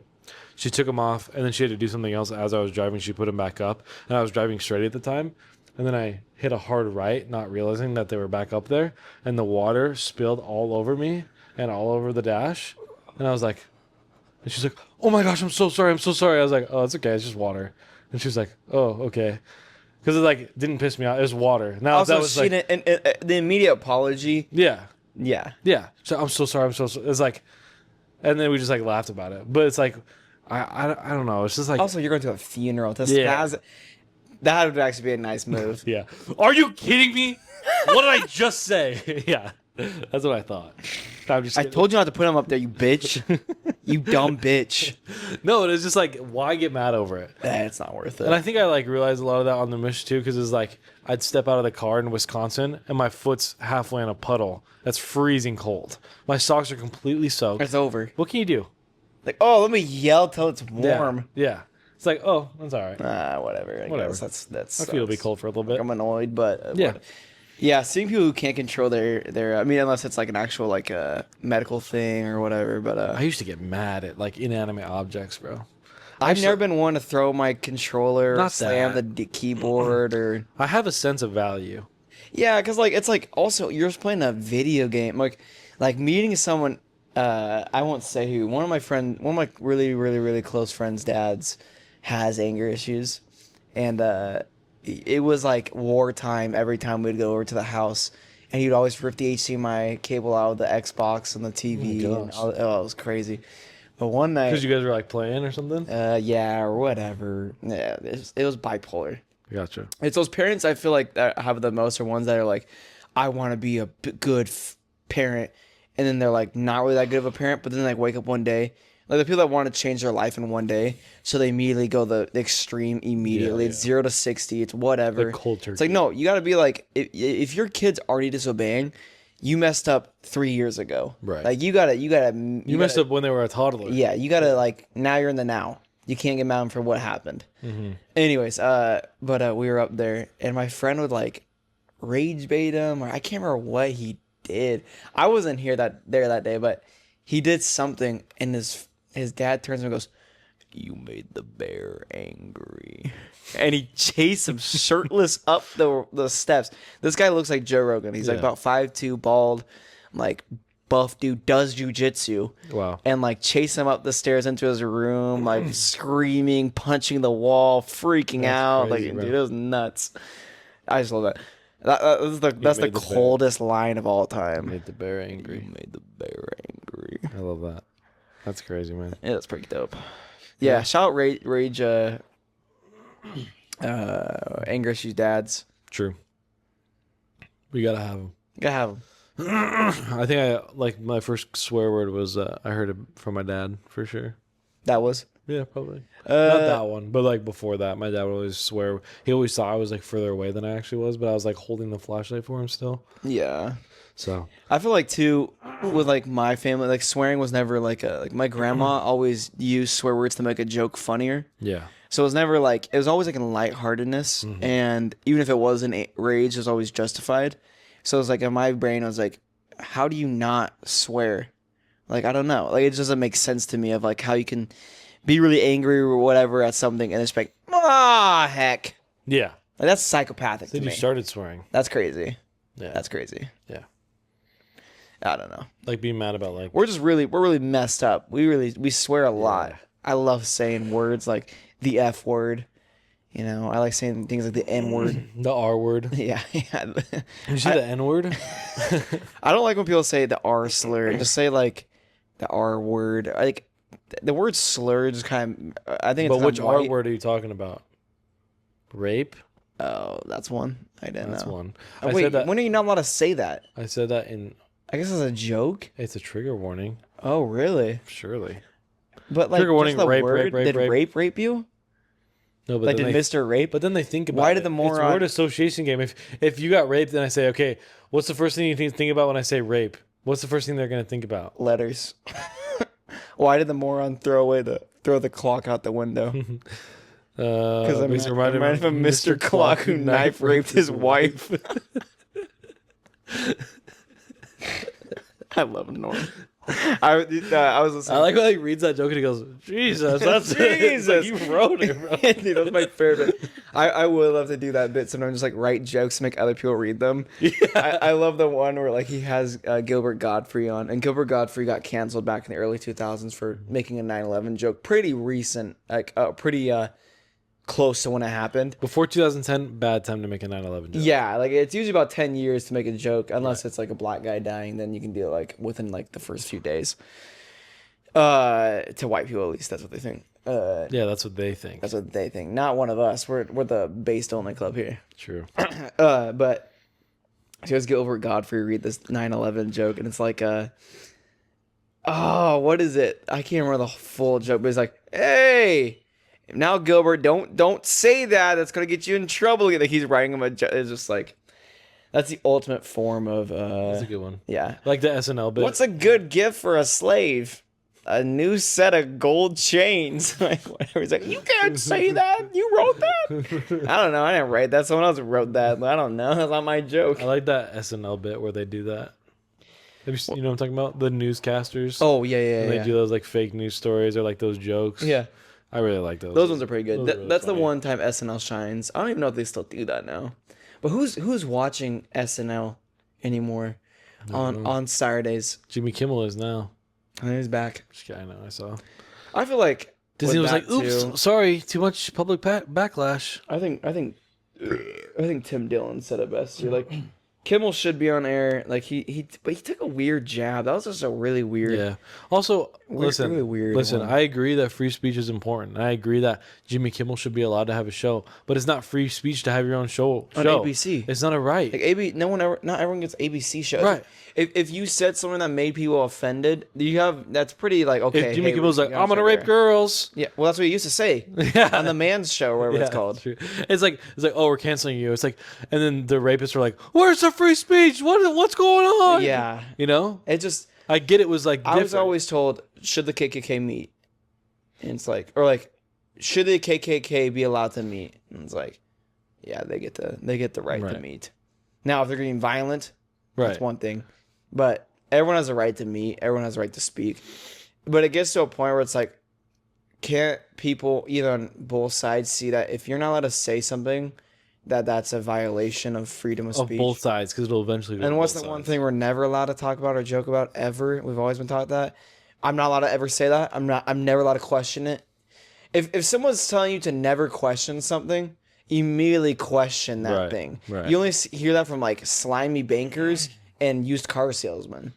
She took them off, and then she had to do something else as I was driving. She put them back up, and I was driving straight at the time. And then I hit a hard right, not realizing that they were back up there, and the water spilled all over me and all over the dash. And I was like, and she's like, "Oh my gosh, I'm so sorry. I'm so sorry." I was like, "Oh, it's okay. It's just water." And she was like, "Oh, okay." Because it like didn't piss me off. It was water. Now Also, that was she like, didn't, and the immediate apology. yeah, Yeah. yeah. So I'm so sorry. I'm so sorry. It's like, and then we just like laughed about it. But it's like, I don't know. It's just like, Also, you're going to a funeral. Yeah. That would actually be a nice move. yeah. Are you kidding me? What did I just say? Yeah, that's what I thought. I'm just I kidding. told you not to put him up there, you bitch. You dumb bitch. No, it's just like, why get mad over it? It's not worth it. And I think I like realized a lot of that on the mission too, because it's like I'd step out of the car in Wisconsin and my foot's halfway in a puddle that's freezing cold. My socks are completely soaked. It's over. What can you do? Like, oh, let me yell till it's warm. Yeah. It's like, oh, that's all right. Whatever. I Whatever. guess that's. I feel it'll be cold for a little bit. I'm annoyed, but Yeah. yeah. Seeing people who can't control their. I mean, unless it's like an actual like a medical thing or whatever. But I used to get mad at like inanimate objects, bro. I've never been one to throw my controller or Not slam that. the keyboard or. I have a sense of value. Yeah, because like it's like also you're just playing a video game. Like meeting someone. I won't say who. One of my really really really close friends' dads has anger issues, and it was like wartime every time we'd go over to the house, and he'd always rip the HDMI cable out of the Xbox and the TV. Oh my And gosh. all, oh, it was crazy. But one night, Because you guys were like playing or something. yeah, or whatever. Yeah, it was bipolar. Gotcha. It's those parents I feel like that have the most are ones that are like, I want to be a good parent, and then they're like not really that good of a parent, but then like wake up one day, like the people that want to change their life in one day, so they immediately go the extreme immediately. Yeah, It's 0 to 60. It's whatever. Like cold turkey. It's like no, you got to be like if your kid's already disobeying, you messed up 3 years ago. Right. Like you gotta You messed up when they were a toddler. yeah, you gotta like now you're in the now. You can't get mad for what happened. Mm-hmm. Anyways, but we were up there and my friend would like rage bait him, or I can't remember what he did. I wasn't there that day, but he did something, and his dad turns to him and goes, "You made the bear angry," and he chased him shirtless up the steps. This guy looks like Joe Rogan. He's like Yeah. about 5'2", bald, like buff dude, does jujitsu. Wow. And like chase him up the stairs into his room, like screaming, punching the wall, freaking out. crazy, Like, bro. dude, it was nuts. I just love that. That's the made the bear. coldest line of all time. Made the bear angry. You made the bear angry. I love that. That's crazy, man. Yeah, that's pretty dope. Yeah, shout out Rage Anger Issues Dads. True. We gotta have them. Gotta have 'em. I think I like my first swear word was I heard it from my dad for sure. That was. Yeah, probably. Not that one, but like before that, my dad would always swear. He always thought I was like further away than I actually was, but I was like holding the flashlight for him still. Yeah. So I feel like too with like my family, like swearing was never like my grandma always used swear words to make a joke funnier. yeah, So it was never like it was always like in lightheartedness, and even if it was in rage, it was always justified. So it was like in my brain, I was like, how do you not swear? Like I don't know, like it just doesn't make sense to me of like how you can be really angry or whatever at something and it's like heck, yeah. like that's psychopathic Then to you me. started swearing. That's crazy. Yeah, That's crazy. yeah. I don't know. Like being mad about like We're really messed up. We swear a lot. I love saying words like the F word. You know, I like saying things like the N word. the R word. Yeah. You see the N word? I don't like when people say the R slur. Just say like the R word. Like the word slur just kind of. I think. It's But which kinda R white. word are you talking about? Rape. Oh, that's one. I didn't That's know. one. Oh, I wait, said that. when are you not allowed to say that? I said that in. I guess it's a joke. It's a trigger warning. Oh, really? Surely. But like, Trigger warning, just the rape, word, rape, rape, did rape. rape you? No, but Like, then did they, Mr. Rape? But then they think about Why it. did the It's moron- word association game. If you got raped, then I say, okay, what's the first thing you think about when I say rape? What's the first thing they're gonna think about? Letters. Why did the moron throw the clock out the window? Because I'm reminded of Mr. Clock who knife raped his wife. I love Norm. I was listening. I like when he reads that joke and he goes, Jesus, that's it's like, Jesus. you wrote it, bro. Dude, that's my favorite. I would love to do that bit sometimes, just like write jokes to make other people read them. I love the one where like he has Gilbert Godfrey on, and Gilbert Godfrey got canceled back in the early 2000s for making a 9/11 joke. Pretty recent, like pretty close to when it happened. Before 2010, bad time to make a 9/11 joke. Yeah, like it's usually about 10 years to make a joke, unless it's like a black guy dying, then you can do it like within like the first few days. To white people at least, that's what they think. Yeah, that's what they think. That's what they think. Not one of us. We're the based only club here. True. But so let's go over Godfrey read this 9/11 joke, and it's like what is it? I can't remember the full joke, but it's like, hey, now Gilbert, don't say that. That's gonna get you in trouble. Like he's writing him a joke. It's just like that's the ultimate form of That's a good one. yeah. Like the SNL bit. What's a good gift for a slave? A new set of gold chains. Like whatever. He's like, you can't say that. You wrote that. I don't know. I didn't write that. Someone else wrote that. I don't know. That's not my joke. I like that SNL bit where they do that. You know what I'm talking about? The newscasters. Oh yeah, And they do those like fake news stories or like those jokes. yeah. I really like those. Those ones are pretty good. Those are really That's funny. the one time SNL shines. I don't even know if they still do that now. But who's watching SNL anymore on Saturdays? Jimmy Kimmel is now. And he's back. Just kidding, I know. I saw. I feel like Disney with was like, that "Oops, too- sorry, too much public backlash." I think Tim Dillon said it best. You're like, Kimmel should be on air. Like but he took a weird jab. That was just a really weird. Yeah. Also, listen, really weird listen. one. I agree that free speech is important. I agree that Jimmy Kimmel should be allowed to have a show, but it's not free speech to have your own show On ABC. It's not a right. Like not everyone gets ABC shows. Right. If you said something that made people offended, that's pretty like okay. If Jimmy hey, Kimmel's we like, gotta I'm gonna start rape there. girls. Yeah, well, that's what he used to say Yeah. on the Man's Show, or whatever it's called. True. It's like, oh, we're canceling you. It's like, and then the rapists are like, where's the free speech? What's going on? Yeah, You know, it just. I get it was like I was different. always told, should the KKK meet? And it's like, or like, should the KKK be allowed to meet? And it's like, yeah, they get the right to Right. meet. Now, if they're getting violent, that's right. one thing. But everyone has a right to meet. Everyone has a right to speak. But it gets to a point where it's like, can't people either on both sides see that if you're not allowed to say something, that's a violation of freedom of Of speech? both sides, because it'll eventually. Go And to what's both the one sides. thing we're never allowed to talk about or joke about ever? We've always been taught that. I'm not allowed to ever say that. I'm never allowed to question it. If someone's telling you to never question something, immediately question that Right, thing. right. You only hear that from like slimy bankers and used car salesmen.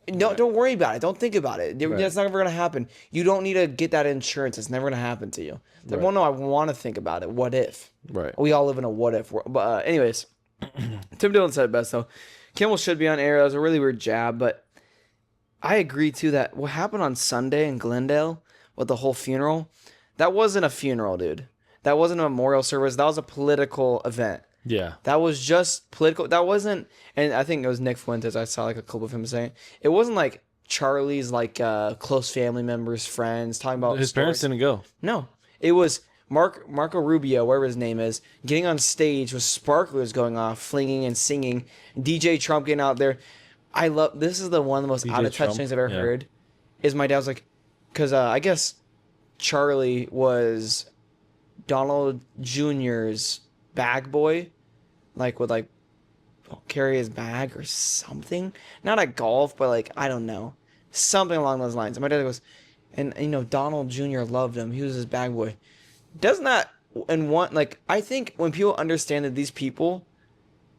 Don't worry about it. Don't think about it. Right. That's never gonna happen. You don't need to get that insurance. It's never gonna happen to you. Like, Right. well, no, I want to think about it. What if? Right. We all live in a what if world. But anyways, Tim Dillon said it best though. Kimmel should be on air. That was a really weird jab, but I agree too that what happened on Sunday in Glendale with the whole funeral, that wasn't a funeral, dude. That wasn't a memorial service. That was a political event. Yeah. That was just political. That wasn't, and I think it was Nick Fuentes. I saw like a clip of him saying it wasn't like Charlie's like close family members, friends talking about His parents stories. didn't go. No, it was Marco Rubio, whatever his name is, getting on stage with sparklers going off, flinging and singing. DJ Trump getting out there. I love this. Is the one of the most DJ out of touch Trump? things I've ever Yeah. heard. Is my dad was like, because I guess Charlie was Donald Jr.'s bag boy, like would like carry his bag or something. Not at golf, but like I don't know, something along those lines. And my dad goes, and you know Donald Jr. loved him. He was his bag boy. Doesn't that and one like I think when people understand that these people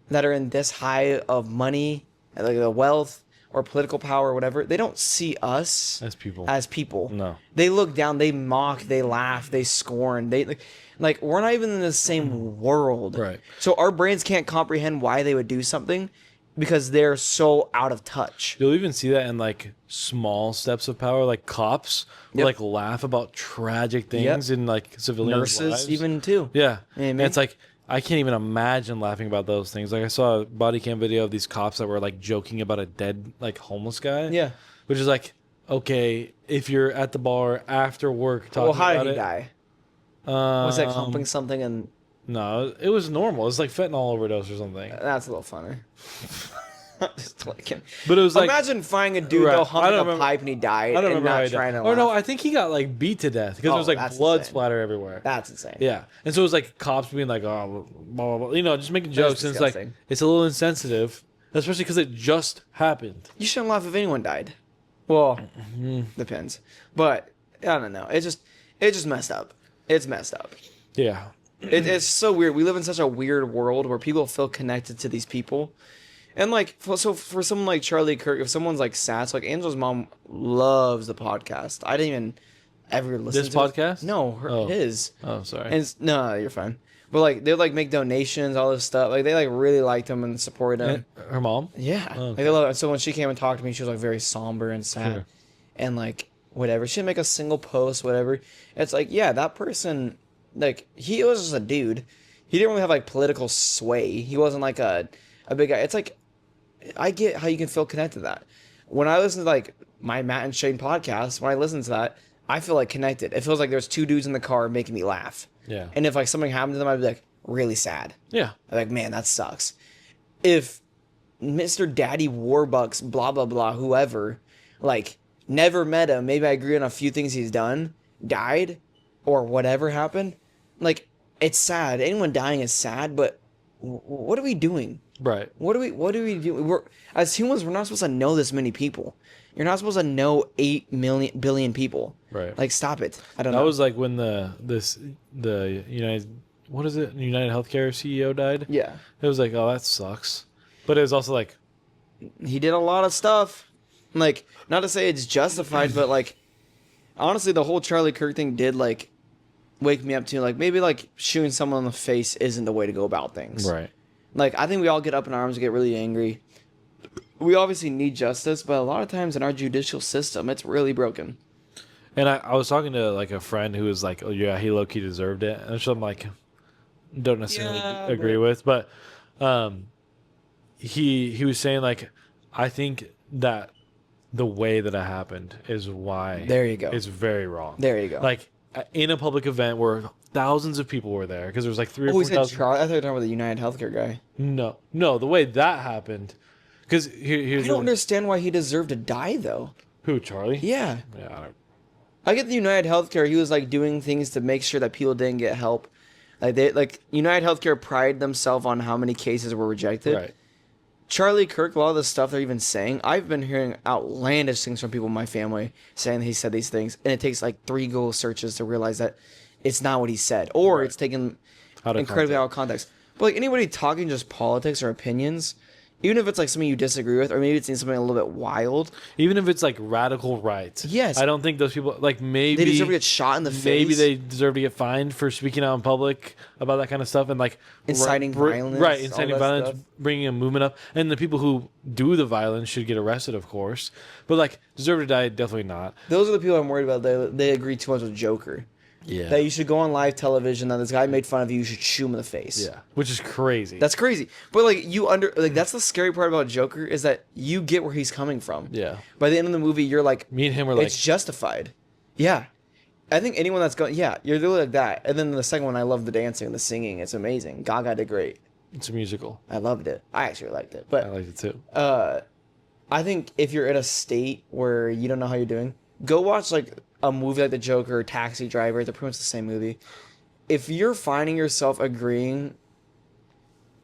that are in this high of money, like the wealth or political power or whatever, they don't see us As people. as people. No. They look down, they mock, they laugh, they scorn. They like we're not even in the same world. Right. So our brains can't comprehend why they would do something because they're so out of touch. You'll even see that in like small steps of power, like cops will, Yep. like laugh about tragic things in like civilian Nurses lives. even too. Yeah. You know what I And mean? it's like I can't even imagine laughing about those things. Like I saw a body cam video of these cops that were like joking about a dead like homeless guy. Yeah. Which is like, okay, if you're at the bar after work talking Well, how about did he it. die? Was that um, humping something and No, it was normal. It was like fentanyl overdose or something. that's a little funner. Just like him. But it was like Imagine finding a dude Right. go I humping don't a remember- pipe and he died I don't and remember how not he died. trying to Or no, laugh. I think he got like beat to death because Oh, there was like that's blood insane. splatter everywhere. That's insane. Yeah, and so it was like cops being like, "Oh, blah blah blah," you know, just making jokes. And it's like disgusting. it's a little insensitive, especially because it just happened. You shouldn't laugh if anyone died. Well, Mm-hmm. depends. But I don't know. It's just messed up. It's messed up. Yeah, It's so weird. We live in such a weird world where people feel connected to these people. And like, so for someone like Charlie Kirk, if someone's like sad, so like Angela's mom loves the podcast. I didn't even ever listen This to it. podcast? No, Oh. his. Oh, sorry. And no, you're fine. But like they like make donations, all this stuff. Like they like really liked him and supported him. And her mom. Yeah. Oh, Like, they love it. So when she came and talked to me, she was like very somber and sad. Sure. And like whatever. She didn't make a single post, whatever. It's like, yeah, that person, like, he was just a dude. He didn't really have like political sway. He wasn't like a big guy. It's like, I get how you can feel connected to that. When I listen to like my Matt and Shane podcast, when I listen to that, I feel like connected. It feels like there's two dudes in the car making me laugh. Yeah. And if like something happened to them, I'd be like really sad. Yeah. I'm like, man, that sucks. If Mr. Daddy Warbucks, blah, blah, blah, whoever, like, never met him, maybe I agree on a few things he's done, died, or whatever happened, like, it's sad. Anyone dying is sad, but what are we doing? Right. What do we do? As humans, we're not supposed to know this many people. You're not supposed to know 8 billion people. Right. Like, stop it. I don't That know. was like when the United, what is it? United Healthcare CEO died. Yeah. It was like, oh, that sucks. But it was also like, He did a lot of stuff. Like, not to say it's justified, but like, honestly, the whole Charlie Kirk thing did like wake me up to like maybe like shooting someone in the face isn't the way to go about things. right. Like, I think we all get up in arms and get really angry. We obviously need justice, but a lot of times in our judicial system, it's really broken. And I was talking to like a friend who was like, "Oh yeah, he low key deserved it," and so I'm like, don't necessarily Yeah, agree with, but he was saying like, I think that the way that it happened is why There you go. it's very wrong. There you go. Like in a public event where thousands of people were there because there was like 3 or Oh, 4 he said thousand. Charlie. I thought you were talking about the United Healthcare guy. No, the way that happened, because here's I don't what- understand why he deserved to die, though. who Charlie. Yeah. Yeah, I don't, I get the United Healthcare. He was like doing things to make sure that people didn't get help. Like United Healthcare pride themselves on how many cases were rejected. right. Charlie Kirk, a lot of the stuff they're even saying, I've been hearing outlandish things from people in my family saying that he said these things, and it takes like 3 Google searches to realize that it's not what he said, or it's taken Out of incredibly context. out of context. But like anybody talking just politics or opinions, even if it's like something you disagree with, or maybe it's something a little bit wild, Even if it's like radical right. Yes. I don't think those people like maybe they deserve to get shot in the face. maybe they deserve to get fined for speaking out in public about that kind of stuff and like Inciting violence, right? all Inciting that violence, stuff. bringing a movement up, and the people who do the violence should get arrested, of course. But like deserve to die, definitely not. Those are the people I'm worried about. They agree too much with Joker. Yeah, That you should go on live television. That this guy made fun of you. You should shoot him in the face. yeah, which is crazy. That's crazy. But that's the scary part about Joker is that you get where he's coming from. yeah. By the end of the movie, you're like, Me and him were like, it's justified. Yeah. I think anyone that's going, yeah, you're literally like that. And then the second one, I love the dancing and the singing. It's amazing. Gaga did great. it's a musical. I loved it. I actually liked it. I But liked it too. I think if you're in a state where you don't know how you're doing, go watch like a movie like The Joker or Taxi Driver. They're pretty much the same movie. If you're finding yourself agreeing,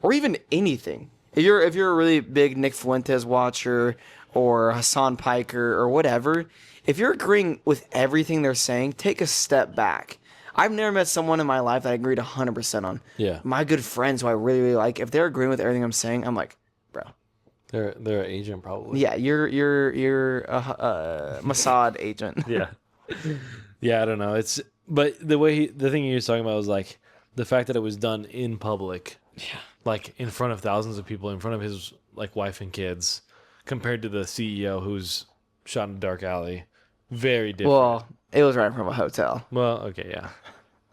or even anything, if you're a really big Nick Fuentes watcher or Hassan Piker or whatever, if you're agreeing with everything they're saying, take a step back. I've never met someone in my life that I agreed 100% on. Yeah. My good friends who I really, really like, if they're agreeing with everything I'm saying, I'm like, bro, They're an agent probably. yeah, you're a Mossad agent. Yeah. Yeah, I don't know. But the thing he was talking about was like the fact that it was done in public. Yeah. Like in front of thousands of people, in front of his like wife and kids, compared to the CEO who's shot in a dark alley. Very different. Well, it was right from a hotel. Well, okay, yeah.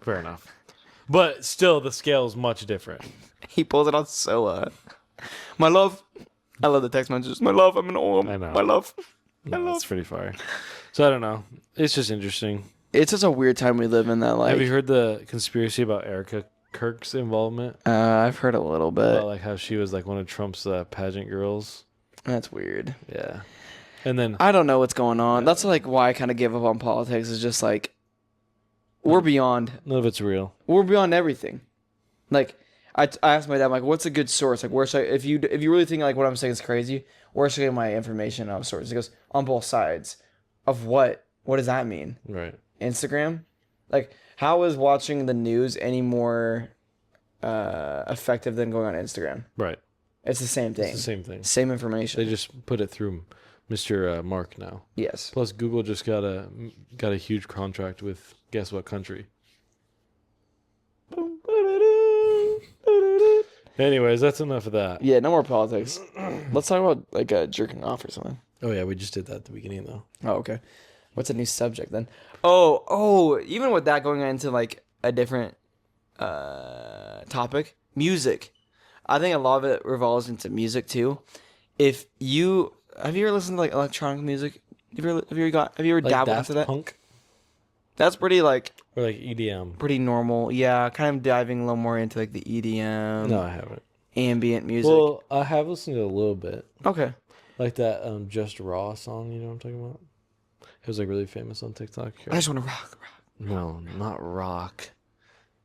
Fair enough. But still the scale is much different. He pulls it on so my love. I love the text messages. My love, I'm an old. I know. My love. No, that's pretty far. So I don't know. It's just interesting. It's just a weird time we live in that like Have you heard the conspiracy about Erica Kirk's involvement? I've heard a little bit. About like how she was like one of Trump's pageant girls. That's weird. Yeah. And then I don't know what's going on. That's like why I kind of give up on politics. Is just like we're beyond none of it's real. everything. Like I asked my dad, I'm like, what's a good source? Like, where should I, if you really think like what I'm saying is crazy, where should I get my information of sources? He goes, on both sides. Of what? What does that mean? Right. Instagram? Like, how is watching the news any more effective than going on Instagram? Right. It's the same thing. It's the same thing. Same information. They just put it through Mr. Mark now. Yes. Plus, Google just got a huge contract with guess what country? Anyways, that's enough of that. Yeah, no more politics. Let's talk about like jerking off or something. Oh yeah, we just did that at the beginning though. Oh, okay. What's a new subject then? Oh, even with that going into like a different topic, music. I think a lot of it revolves into music too. If you have you ever listened to like electronic music? Have you ever Like dabbled Daft into that? Punk That's pretty like or like EDM. pretty normal. Yeah, kind of diving a little more into like the EDM, No, I haven't. ambient music. Well, I have listened to a little bit, Okay. like that Just Raw song. You know what I'm talking about? It was like really famous on TikTok. I just want to rock. No, not rock.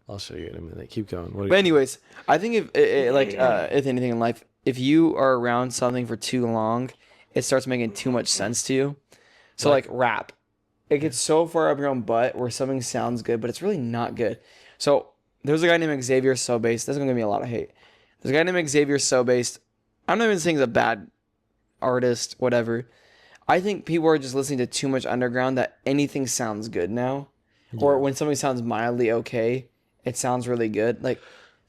I'll show you in a minute. Keep going. What But anyways, I think if if anything in life, if you are around something for too long, it starts making too much sense to you. So like rap, it gets so far up your own butt where something sounds good, but it's really not good. So there's a guy named Xavier Sobase. This is gonna give me a lot of hate. There's a guy named Xavier Sobase. I'm not even saying he's a bad artist, whatever. I think people are just listening to too much underground that anything sounds good now. Or when something sounds mildly okay, it sounds really good. Like,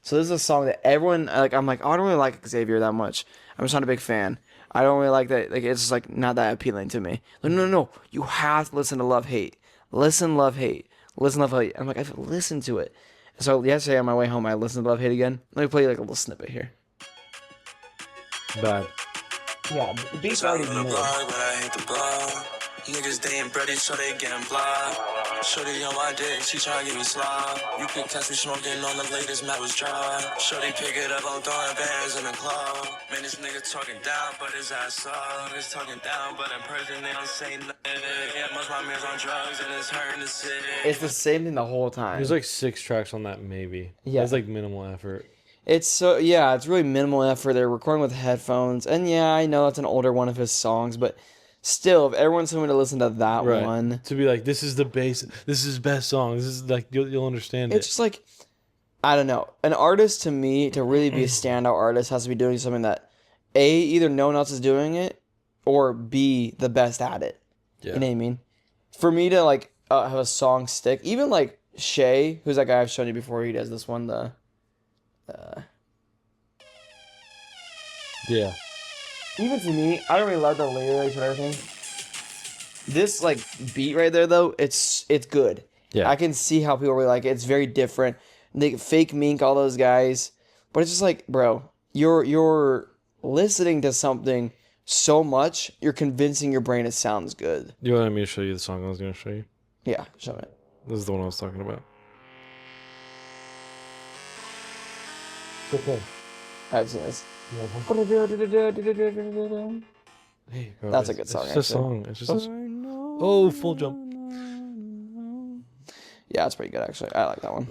so this is a song that everyone, like, I'm like, oh, I don't really like Xavier that much. I'm just not a big fan. I don't really like that. Like, it's just like not that appealing to me. Like, no. You have to listen to Love Hate. Listen, Love Hate. Listen, Love Hate. I'm like, I've listened to it. So yesterday on my way home, I listened to Love Hate again. Let me play you like a little snippet here. Bad. Yeah, the beat's already made. But I hate the block. Niggas dating Brady, so they getting blocked. Shorty on my dick, she tryna get me slob. You can catch me smoking on the latest Matt was dry. Shorty pick it up, I'm throwing bands in the club. Man, this nigga talking down, but his ass up. Niggas talking down, but in person they don't say nothing. Yeah, most of my man's on drugs and it's hurting to sit. It's the same thing the whole time. There's like 6 tracks on that, maybe. Yeah. It's like minimal effort. It's it's really minimal effort. They're recording with headphones, and yeah, I know that's an older one of his songs, but still, if everyone's coming to listen to that one, To be like, this is the bass. This is his best song. This is like you'll understand it's just like, I don't know. An artist, to me, to really be a standout artist, has to be doing something that A, either no one else is doing it, or B, the best at it. Yeah. You know what I mean? For me to like have a song stick, even like Shay, who's that guy I've shown you before, he does this one, Yeah. even to me, I don't really love the lyrics and everything. This like beat right there though, it's good. Yeah. I can see how people really like it. It's very different. They fake Mink, all those guys, but it's just like, bro, you're listening to something so much, you're convincing your brain it sounds good. You wanted me to show you the song I was going to show you? Yeah, show it. This is the one I was talking about. Okay. I've seen this. Hey, bro, That's a good song, It's just a song. It's just a song. Oh, full jump. Yeah, it's pretty good actually. I like that one.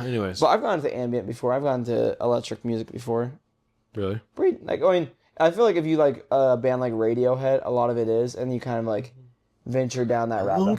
Anyways. But I've gone to ambient before. I've gone to electric music before. Really? Pretty, like, I mean, I feel like if you like a band like Radiohead, a lot of it is, and you kind of like venture down that rabbit hole.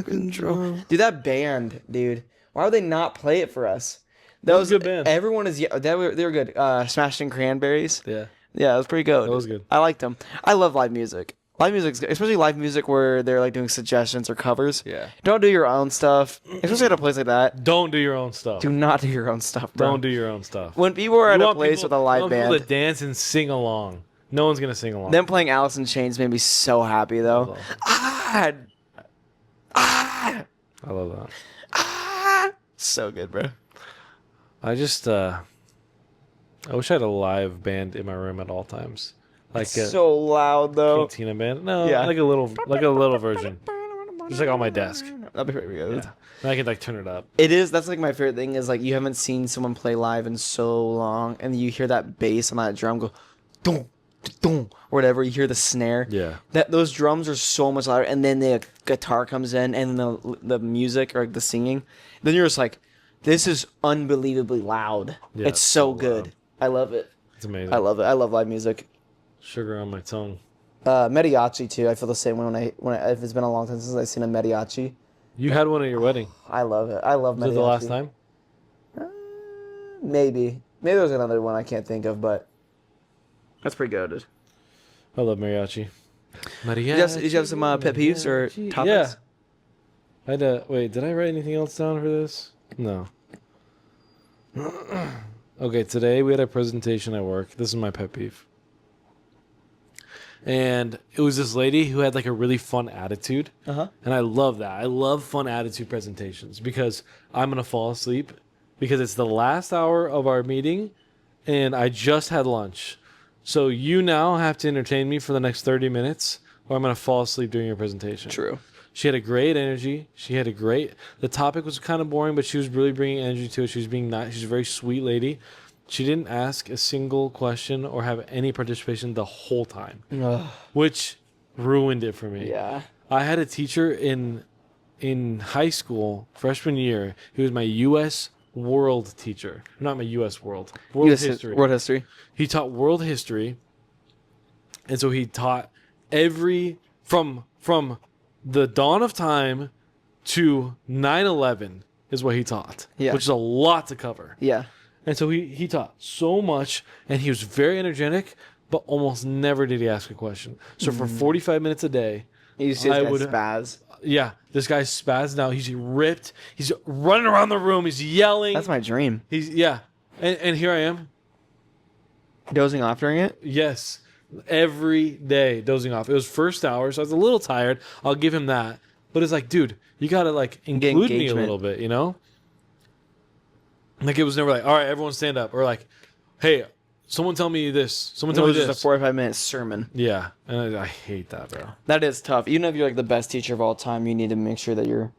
Control. Dude, that band, dude. Why would they not play it for us? That was a good band. Everyone is they were good. Smashing Cranberries. Yeah. Yeah, it was pretty good. That was good. I liked them. I love live music. Live music's good, especially live music where they're like doing suggestions or covers. Yeah. Don't do your own stuff, especially at a place like that. Don't do your own stuff. Do not do your own stuff, bro. Don't do your own stuff. When people are at You a want place people- with a you live want people band, to dance and sing along. No one's gonna sing along. them playing Alice in Chains made me so happy though. I Ah, love that. so good, bro. I just I wish I had a live band in my room at all times. Like a So loud though. Cantina band. No, Yeah. like a little version. Just like on my desk. That'd be pretty good. Yeah. And I can like turn it up. It is. That's like my favorite thing is like you haven't seen someone play live in so long, and you hear that bass on that drum go, dum, dum, or whatever. You hear the snare. Yeah. That those drums are so much louder, and then the guitar comes in, and the music or the singing. Then you're just like, this is unbelievably loud. Yeah, it's so so good. loud. I love it. It's amazing. I love it. I love live music. Sugar on my tongue. Mariachi too. I feel the same way when I if it's been a long time since I've seen a mariachi. You had one at your wedding. I love it. I love mariachi. Was it the last time? Maybe there was another one I can't think of, but that's pretty good. Dude. I love mariachi. Mariachi. Did you have some pet peeves or topics? Yeah. I had to wait. Did I write anything else down for this? No. Okay, today we had a presentation at work. This is my pet peeve. And it was this lady who had like a really fun attitude. Uh-huh. And I love that. I love fun attitude presentations because I'm going to fall asleep because it's the last hour of our meeting and I just had lunch. So you now have to entertain me for the next 30 minutes or I'm going to fall asleep during your presentation. True. She had a great energy. The topic was kind of boring, but she was really bringing energy to it. She was being nice. She's a very sweet lady. She didn't ask a single question or have any participation the whole time, which ruined it for me. Yeah. I had a teacher in high school, freshman year. He was my U.S. world teacher. Not my U.S. world history. World history. He taught world history, and so he taught from the dawn of time to 9/11 is what he taught. Yeah. Which is a lot to cover. Yeah. And so he taught so much, and he was very energetic, but almost never did he ask a question. So for 45 minutes a day, You see I this would- guy spaz. yeah, this guy's spazzed out. He's ripped. He's running around the room. He's yelling. That's my dream. And here I am. Dozing off during it. Yes, every day dozing off. It was first hour, so I was a little tired. I'll give him that. But it's like, dude, you gotta like include me a engagement. little bit, you know? Like it was never like, all right, everyone stand up, or like, hey, someone tell me this. Someone It tell me was this. just a 45-minute sermon. Yeah, and I hate that, bro. That is tough. Even if you're like the best teacher of all time, you need to make sure that your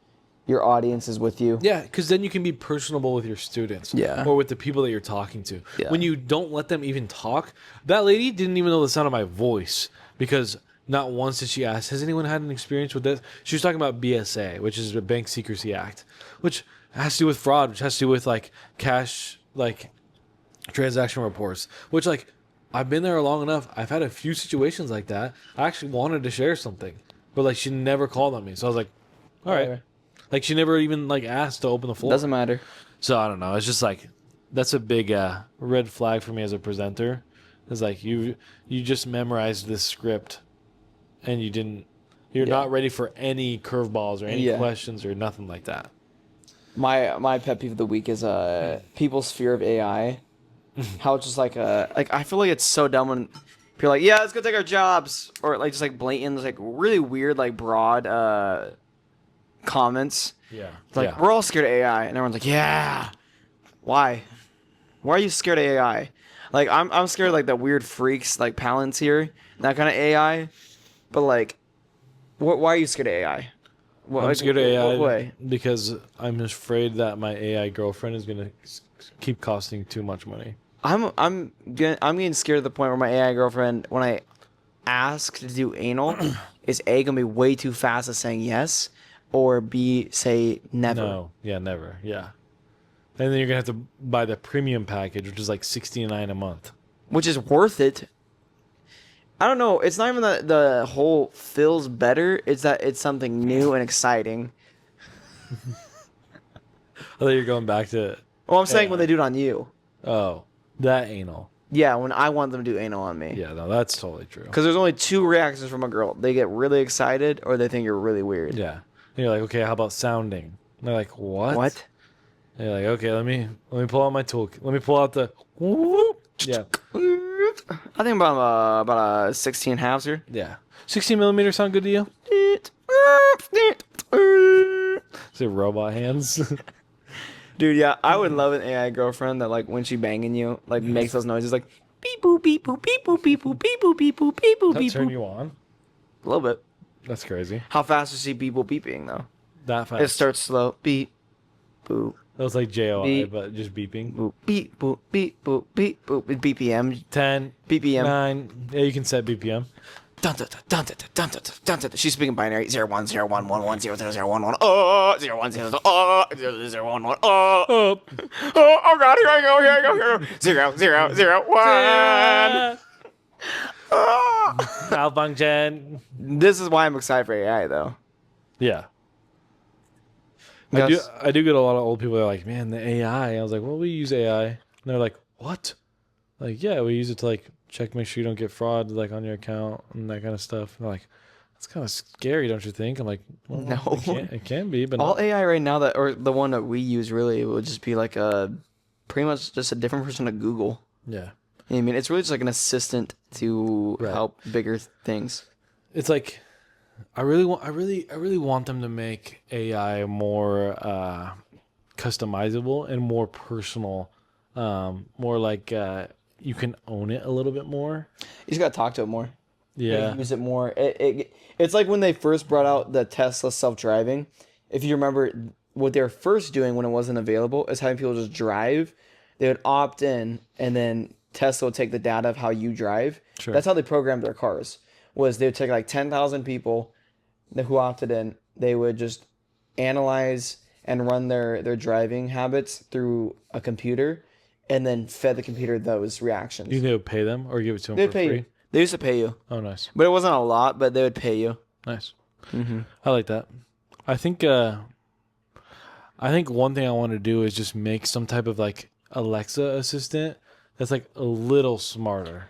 audience is with you. Yeah, because then you can be personable with your students. Yeah. Or with the people that you're talking to. Yeah. When you don't let them even talk, that lady didn't even know the sound of my voice because not once did she ask, has anyone had an experience with this? She was talking about BSA, which is the Bank Secrecy Act, which has to do with fraud, which has to do with like cash, like transaction reports, which like I've been there long enough. I've had a few situations like that. I actually wanted to share something, but like she never called on me. So I was like, all right. Like she never even like asked to open the floor. Doesn't matter. So I don't know. It's just like that's a big red flag for me as a presenter. It's like you just memorized this script, and you're not ready for any curveballs or any questions or nothing like that. My pet peeve of the week is people's fear of AI. How it's just like I feel like it's so dumb when people are like, yeah, let's go take our jobs, or like just like blatant, like really weird, like broad comments. Yeah. It's like we're all scared of AI, and everyone's like, yeah. Why? Why are you scared of AI? Like I'm scared of like the weird freaks like Palantir, that kind of AI. But like, why are you scared of AI? I'm scared of AI What way? because I'm afraid that my AI girlfriend is gonna keep costing too much money. I'm getting scared to the point where my AI girlfriend, when I ask to do anal, is A gonna be way too fast at saying yes, or B say never. No, yeah, never, yeah. And then you're gonna have to buy the premium package, which is like $69 a month. Which is worth it. I don't know. It's not even that the whole feels better. It's that it's something new and exciting. I thought you're going back to Well, I'm saying when they do it on you. that anal. Yeah, when I want them to do anal on me. Yeah, no, that's totally true. Because there's only two reactions from a girl. They get really excited, or they think you're really weird. Yeah, and you're like, okay, how about sounding? And they're like, what? What? And you're like, okay, let me pull out my tool. Let me pull out the. Whoop. Yeah, I think about a 16 halveser. yeah. 16 millimeter sound good to you? Is it robot hands? Dude, yeah, I would love an AI girlfriend that, like, when she banging you, like, makes those noises, like, beep boop beep boop beep boop beep boop beep boop beep boop beep boop That beep turn boop. you on? A little bit. That's crazy. How fast is she beep boop beeping though? That fast. It starts slow. Beep, boop, That was like JOI, Beep. but just beeping. boop, beep, boop, beep, boop, beep, boop. With BPM, 10, BPM. 9. Yeah, you can set BPM. Dun, dun, dun, dun, dun, dun, dun, dun, dun. She's speaking binary. 0 1 0 1 1 1 0 0 0 1 1 0 1 0 0 0 1 1 oh god, here I go 0 0 0 1. Malfunction. This is why I'm excited for AI though. Yeah. Yes. I do get a lot of old people that are like, man, the AI. I was like, well, we use AI. And they're like, what? Like, yeah, we use it to like check, make sure you don't get fraud like on your account and that kind of stuff. And they're like, that's kind of scary, don't you think? I'm like, well, No. it can be, but All not. AI right now that, or the one that we use really, would just be like pretty much just a different version of Google. Yeah. You know what I mean, it's really just like an assistant to Right. help bigger things. It's like I really want them to make AI more customizable and more personal, more like you can own it a little bit more. You just gotta talk to it more. Yeah. Use it more. It's like when they first brought out the Tesla self-driving. If you remember, what they were first doing when it wasn't available is having people just drive. They would opt in, and then Tesla would take the data of how you drive. Sure. That's how they programmed their cars. Was they would take like 10,000 people who opted in. They would just analyze and run their driving habits through a computer, and then fed the computer those reactions. You think they would pay them or give it to them They'd for pay free? you. They used to pay you, Oh, nice. but it wasn't a lot. But they would pay you. Nice. I like that. I think one thing I want to do is just make some type of like Alexa assistant that's like a little smarter.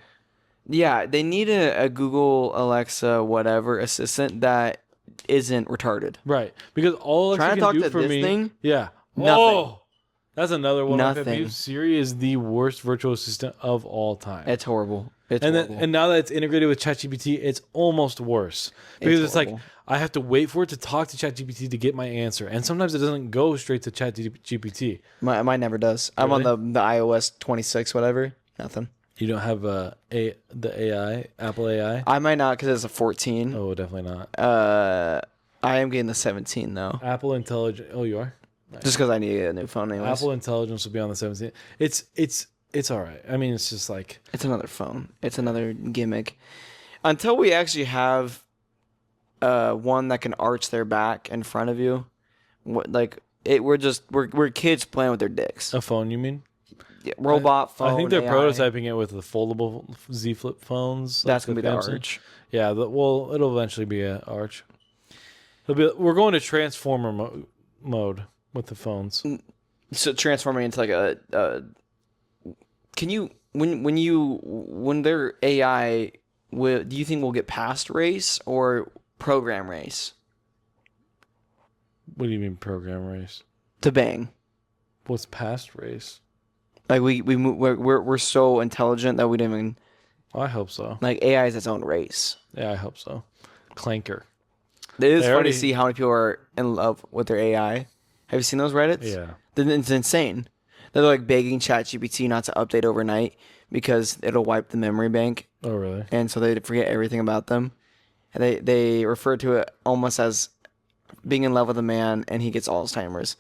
Yeah, they need a Google Alexa whatever assistant that isn't retarded. Right. Because all Trying Alexa to can talk do to for this me. thing? Yeah. Nothing. Oh, that's another one of my pet Nothing. peeves. Siri is the worst virtual assistant of all time. It's horrible. It's and horrible. then, and now that it's integrated with ChatGPT, it's almost worse because it's like horrible. I have to wait for it to talk to ChatGPT to get my answer, and sometimes it doesn't go straight to ChatGPT. Mine never does. I'm on the iOS 26 whatever. Nothing. You don't have the AI, Apple AI. I might not because it's a 14. Oh, definitely not. I am getting the 17 though, Apple Intelligence. Oh, you are. just because I need to get a new phone anyways. Apple Intelligence will be on the 17th. It's all right. I mean, it's just like It's another phone. It's another gimmick. Until we actually have one that can arch their back in front of you, we're kids playing with their dicks. a phone. You mean? Yeah, robot phone. I think they're AI. prototyping it with the foldable Z Flip phones. That's gonna be the Samsung. arch. Yeah, well, it'll eventually be an arch. We're going to transformer mode with the phones. So transforming into like a can you when their AI do you think we'll get past race or program race What do you mean program race? to bang? What's past race? Like we're so intelligent that we don't even I hope so. like AI is its own race. Yeah, I hope so. Clanker. It is funny already- to see how many people are in love with their AI. Have you seen those Reddits? Yeah. It's insane. They're like begging ChatGPT not to update overnight because it'll wipe the memory bank, Oh, really? and so they forget everything about them. And they refer to it almost as being in love with a man and he gets Alzheimer's.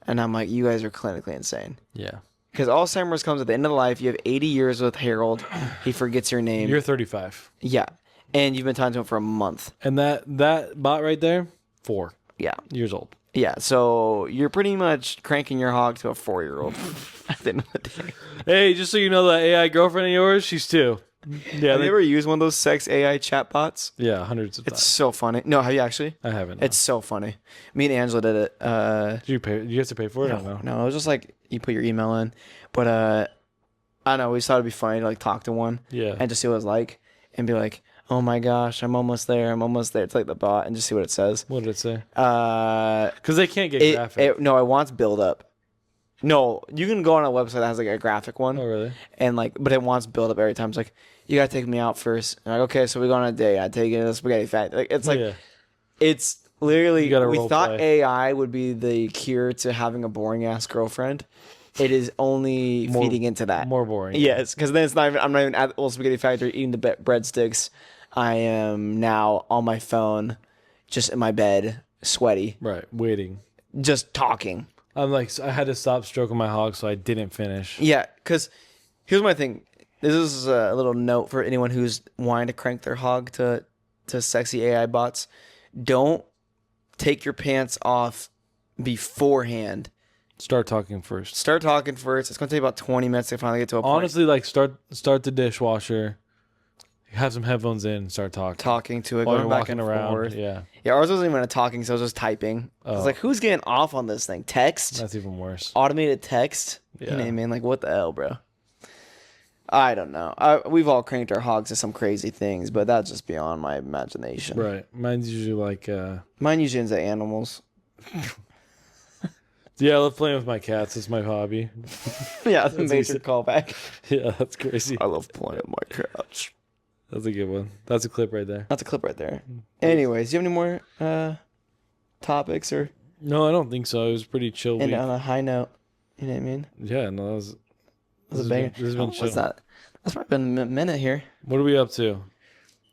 And I'm like, you guys are clinically insane. Yeah. Because Alzheimer's comes at the end of the life. You have 80 years with Harold. He forgets your name. You're 35. Yeah. And you've been talking to him for a month. And that bot right there, 4 Yeah. years old. Yeah. So you're pretty much cranking your hog to a 4-year-old at the end of the day. Hey, just so you know, that AI girlfriend of yours, she's 2. Yeah, Have you ever used one of those sex AI chatbots? yeah, hundreds of It's times. so funny. No, have you actually? I haven't. It's so funny. Me and Angela did it. Did you pay? Did you have to pay for it? or No, it was just like you put your email in. But I don't know, we just thought it'd be funny to like talk to one. Yeah. And just see what it's like and be like, oh my gosh, I'm almost there. It's like the bot and just see what it says. What did it say? Uh, Because they can't get graphic. no, it wants build up. No, you can go on a website that has like a graphic one. Oh, really? And like, but it wants build up every time. It's like, you gotta take me out first. And I'm like, okay, so we go on a date. I take you to the spaghetti factory. Like, it's like, Yeah. it's literally. You gotta We role thought play. AI would be the cure to having a boring ass girlfriend. It is only feeding into that. More boring. Yes, because then it's not even. I'm not even at the old spaghetti factory eating the breadsticks. I am now on my phone, just in my bed, sweaty, Right. Waiting. just talking. I'm like, I had to stop stroking my hog, so I didn't finish. Yeah, because here's my thing. This is a little note for anyone who's wanting to crank their hog to sexy AI bots. Don't take your pants off beforehand. Start talking first. Start talking first. It's going to take about 20 minutes to finally get to a point. Honestly, like start the dishwasher, have some headphones in, and start talking. Talking to it, While going you're back walking and around. forth. Yeah, Yeah, ours wasn't even a talking, so I was just typing. I was Oh. like, who's getting off on this thing? Text? that's even worse. Automated text? You know Yeah. what I mean? Like, what the hell, bro? I don't know. We've all cranked our hogs to some crazy things, but that's just beyond my imagination. Right. Mine's usually like, Mine usually ends at animals. yeah, I love playing with my cats. It's my hobby. Yeah, the That's major easy. callback. Yeah, that's crazy. I love playing on my couch. That's a good one. That's a clip right there. That's a clip right there. Anyways, do you have any more topics or No, I don't think so. It was pretty chill and week. on a high note? You know what I mean? Yeah, no, that was. It was This a banger. has been chill. What's that? That's probably been a minute here. What are we up to?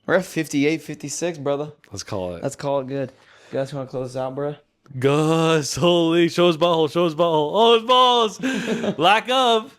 We're at 58, 56, brother. Let's call it. Let's call it good. You guys want to close this out, bro? Gus, holy, show his ball, show his ball. Oh, his balls! Lack of.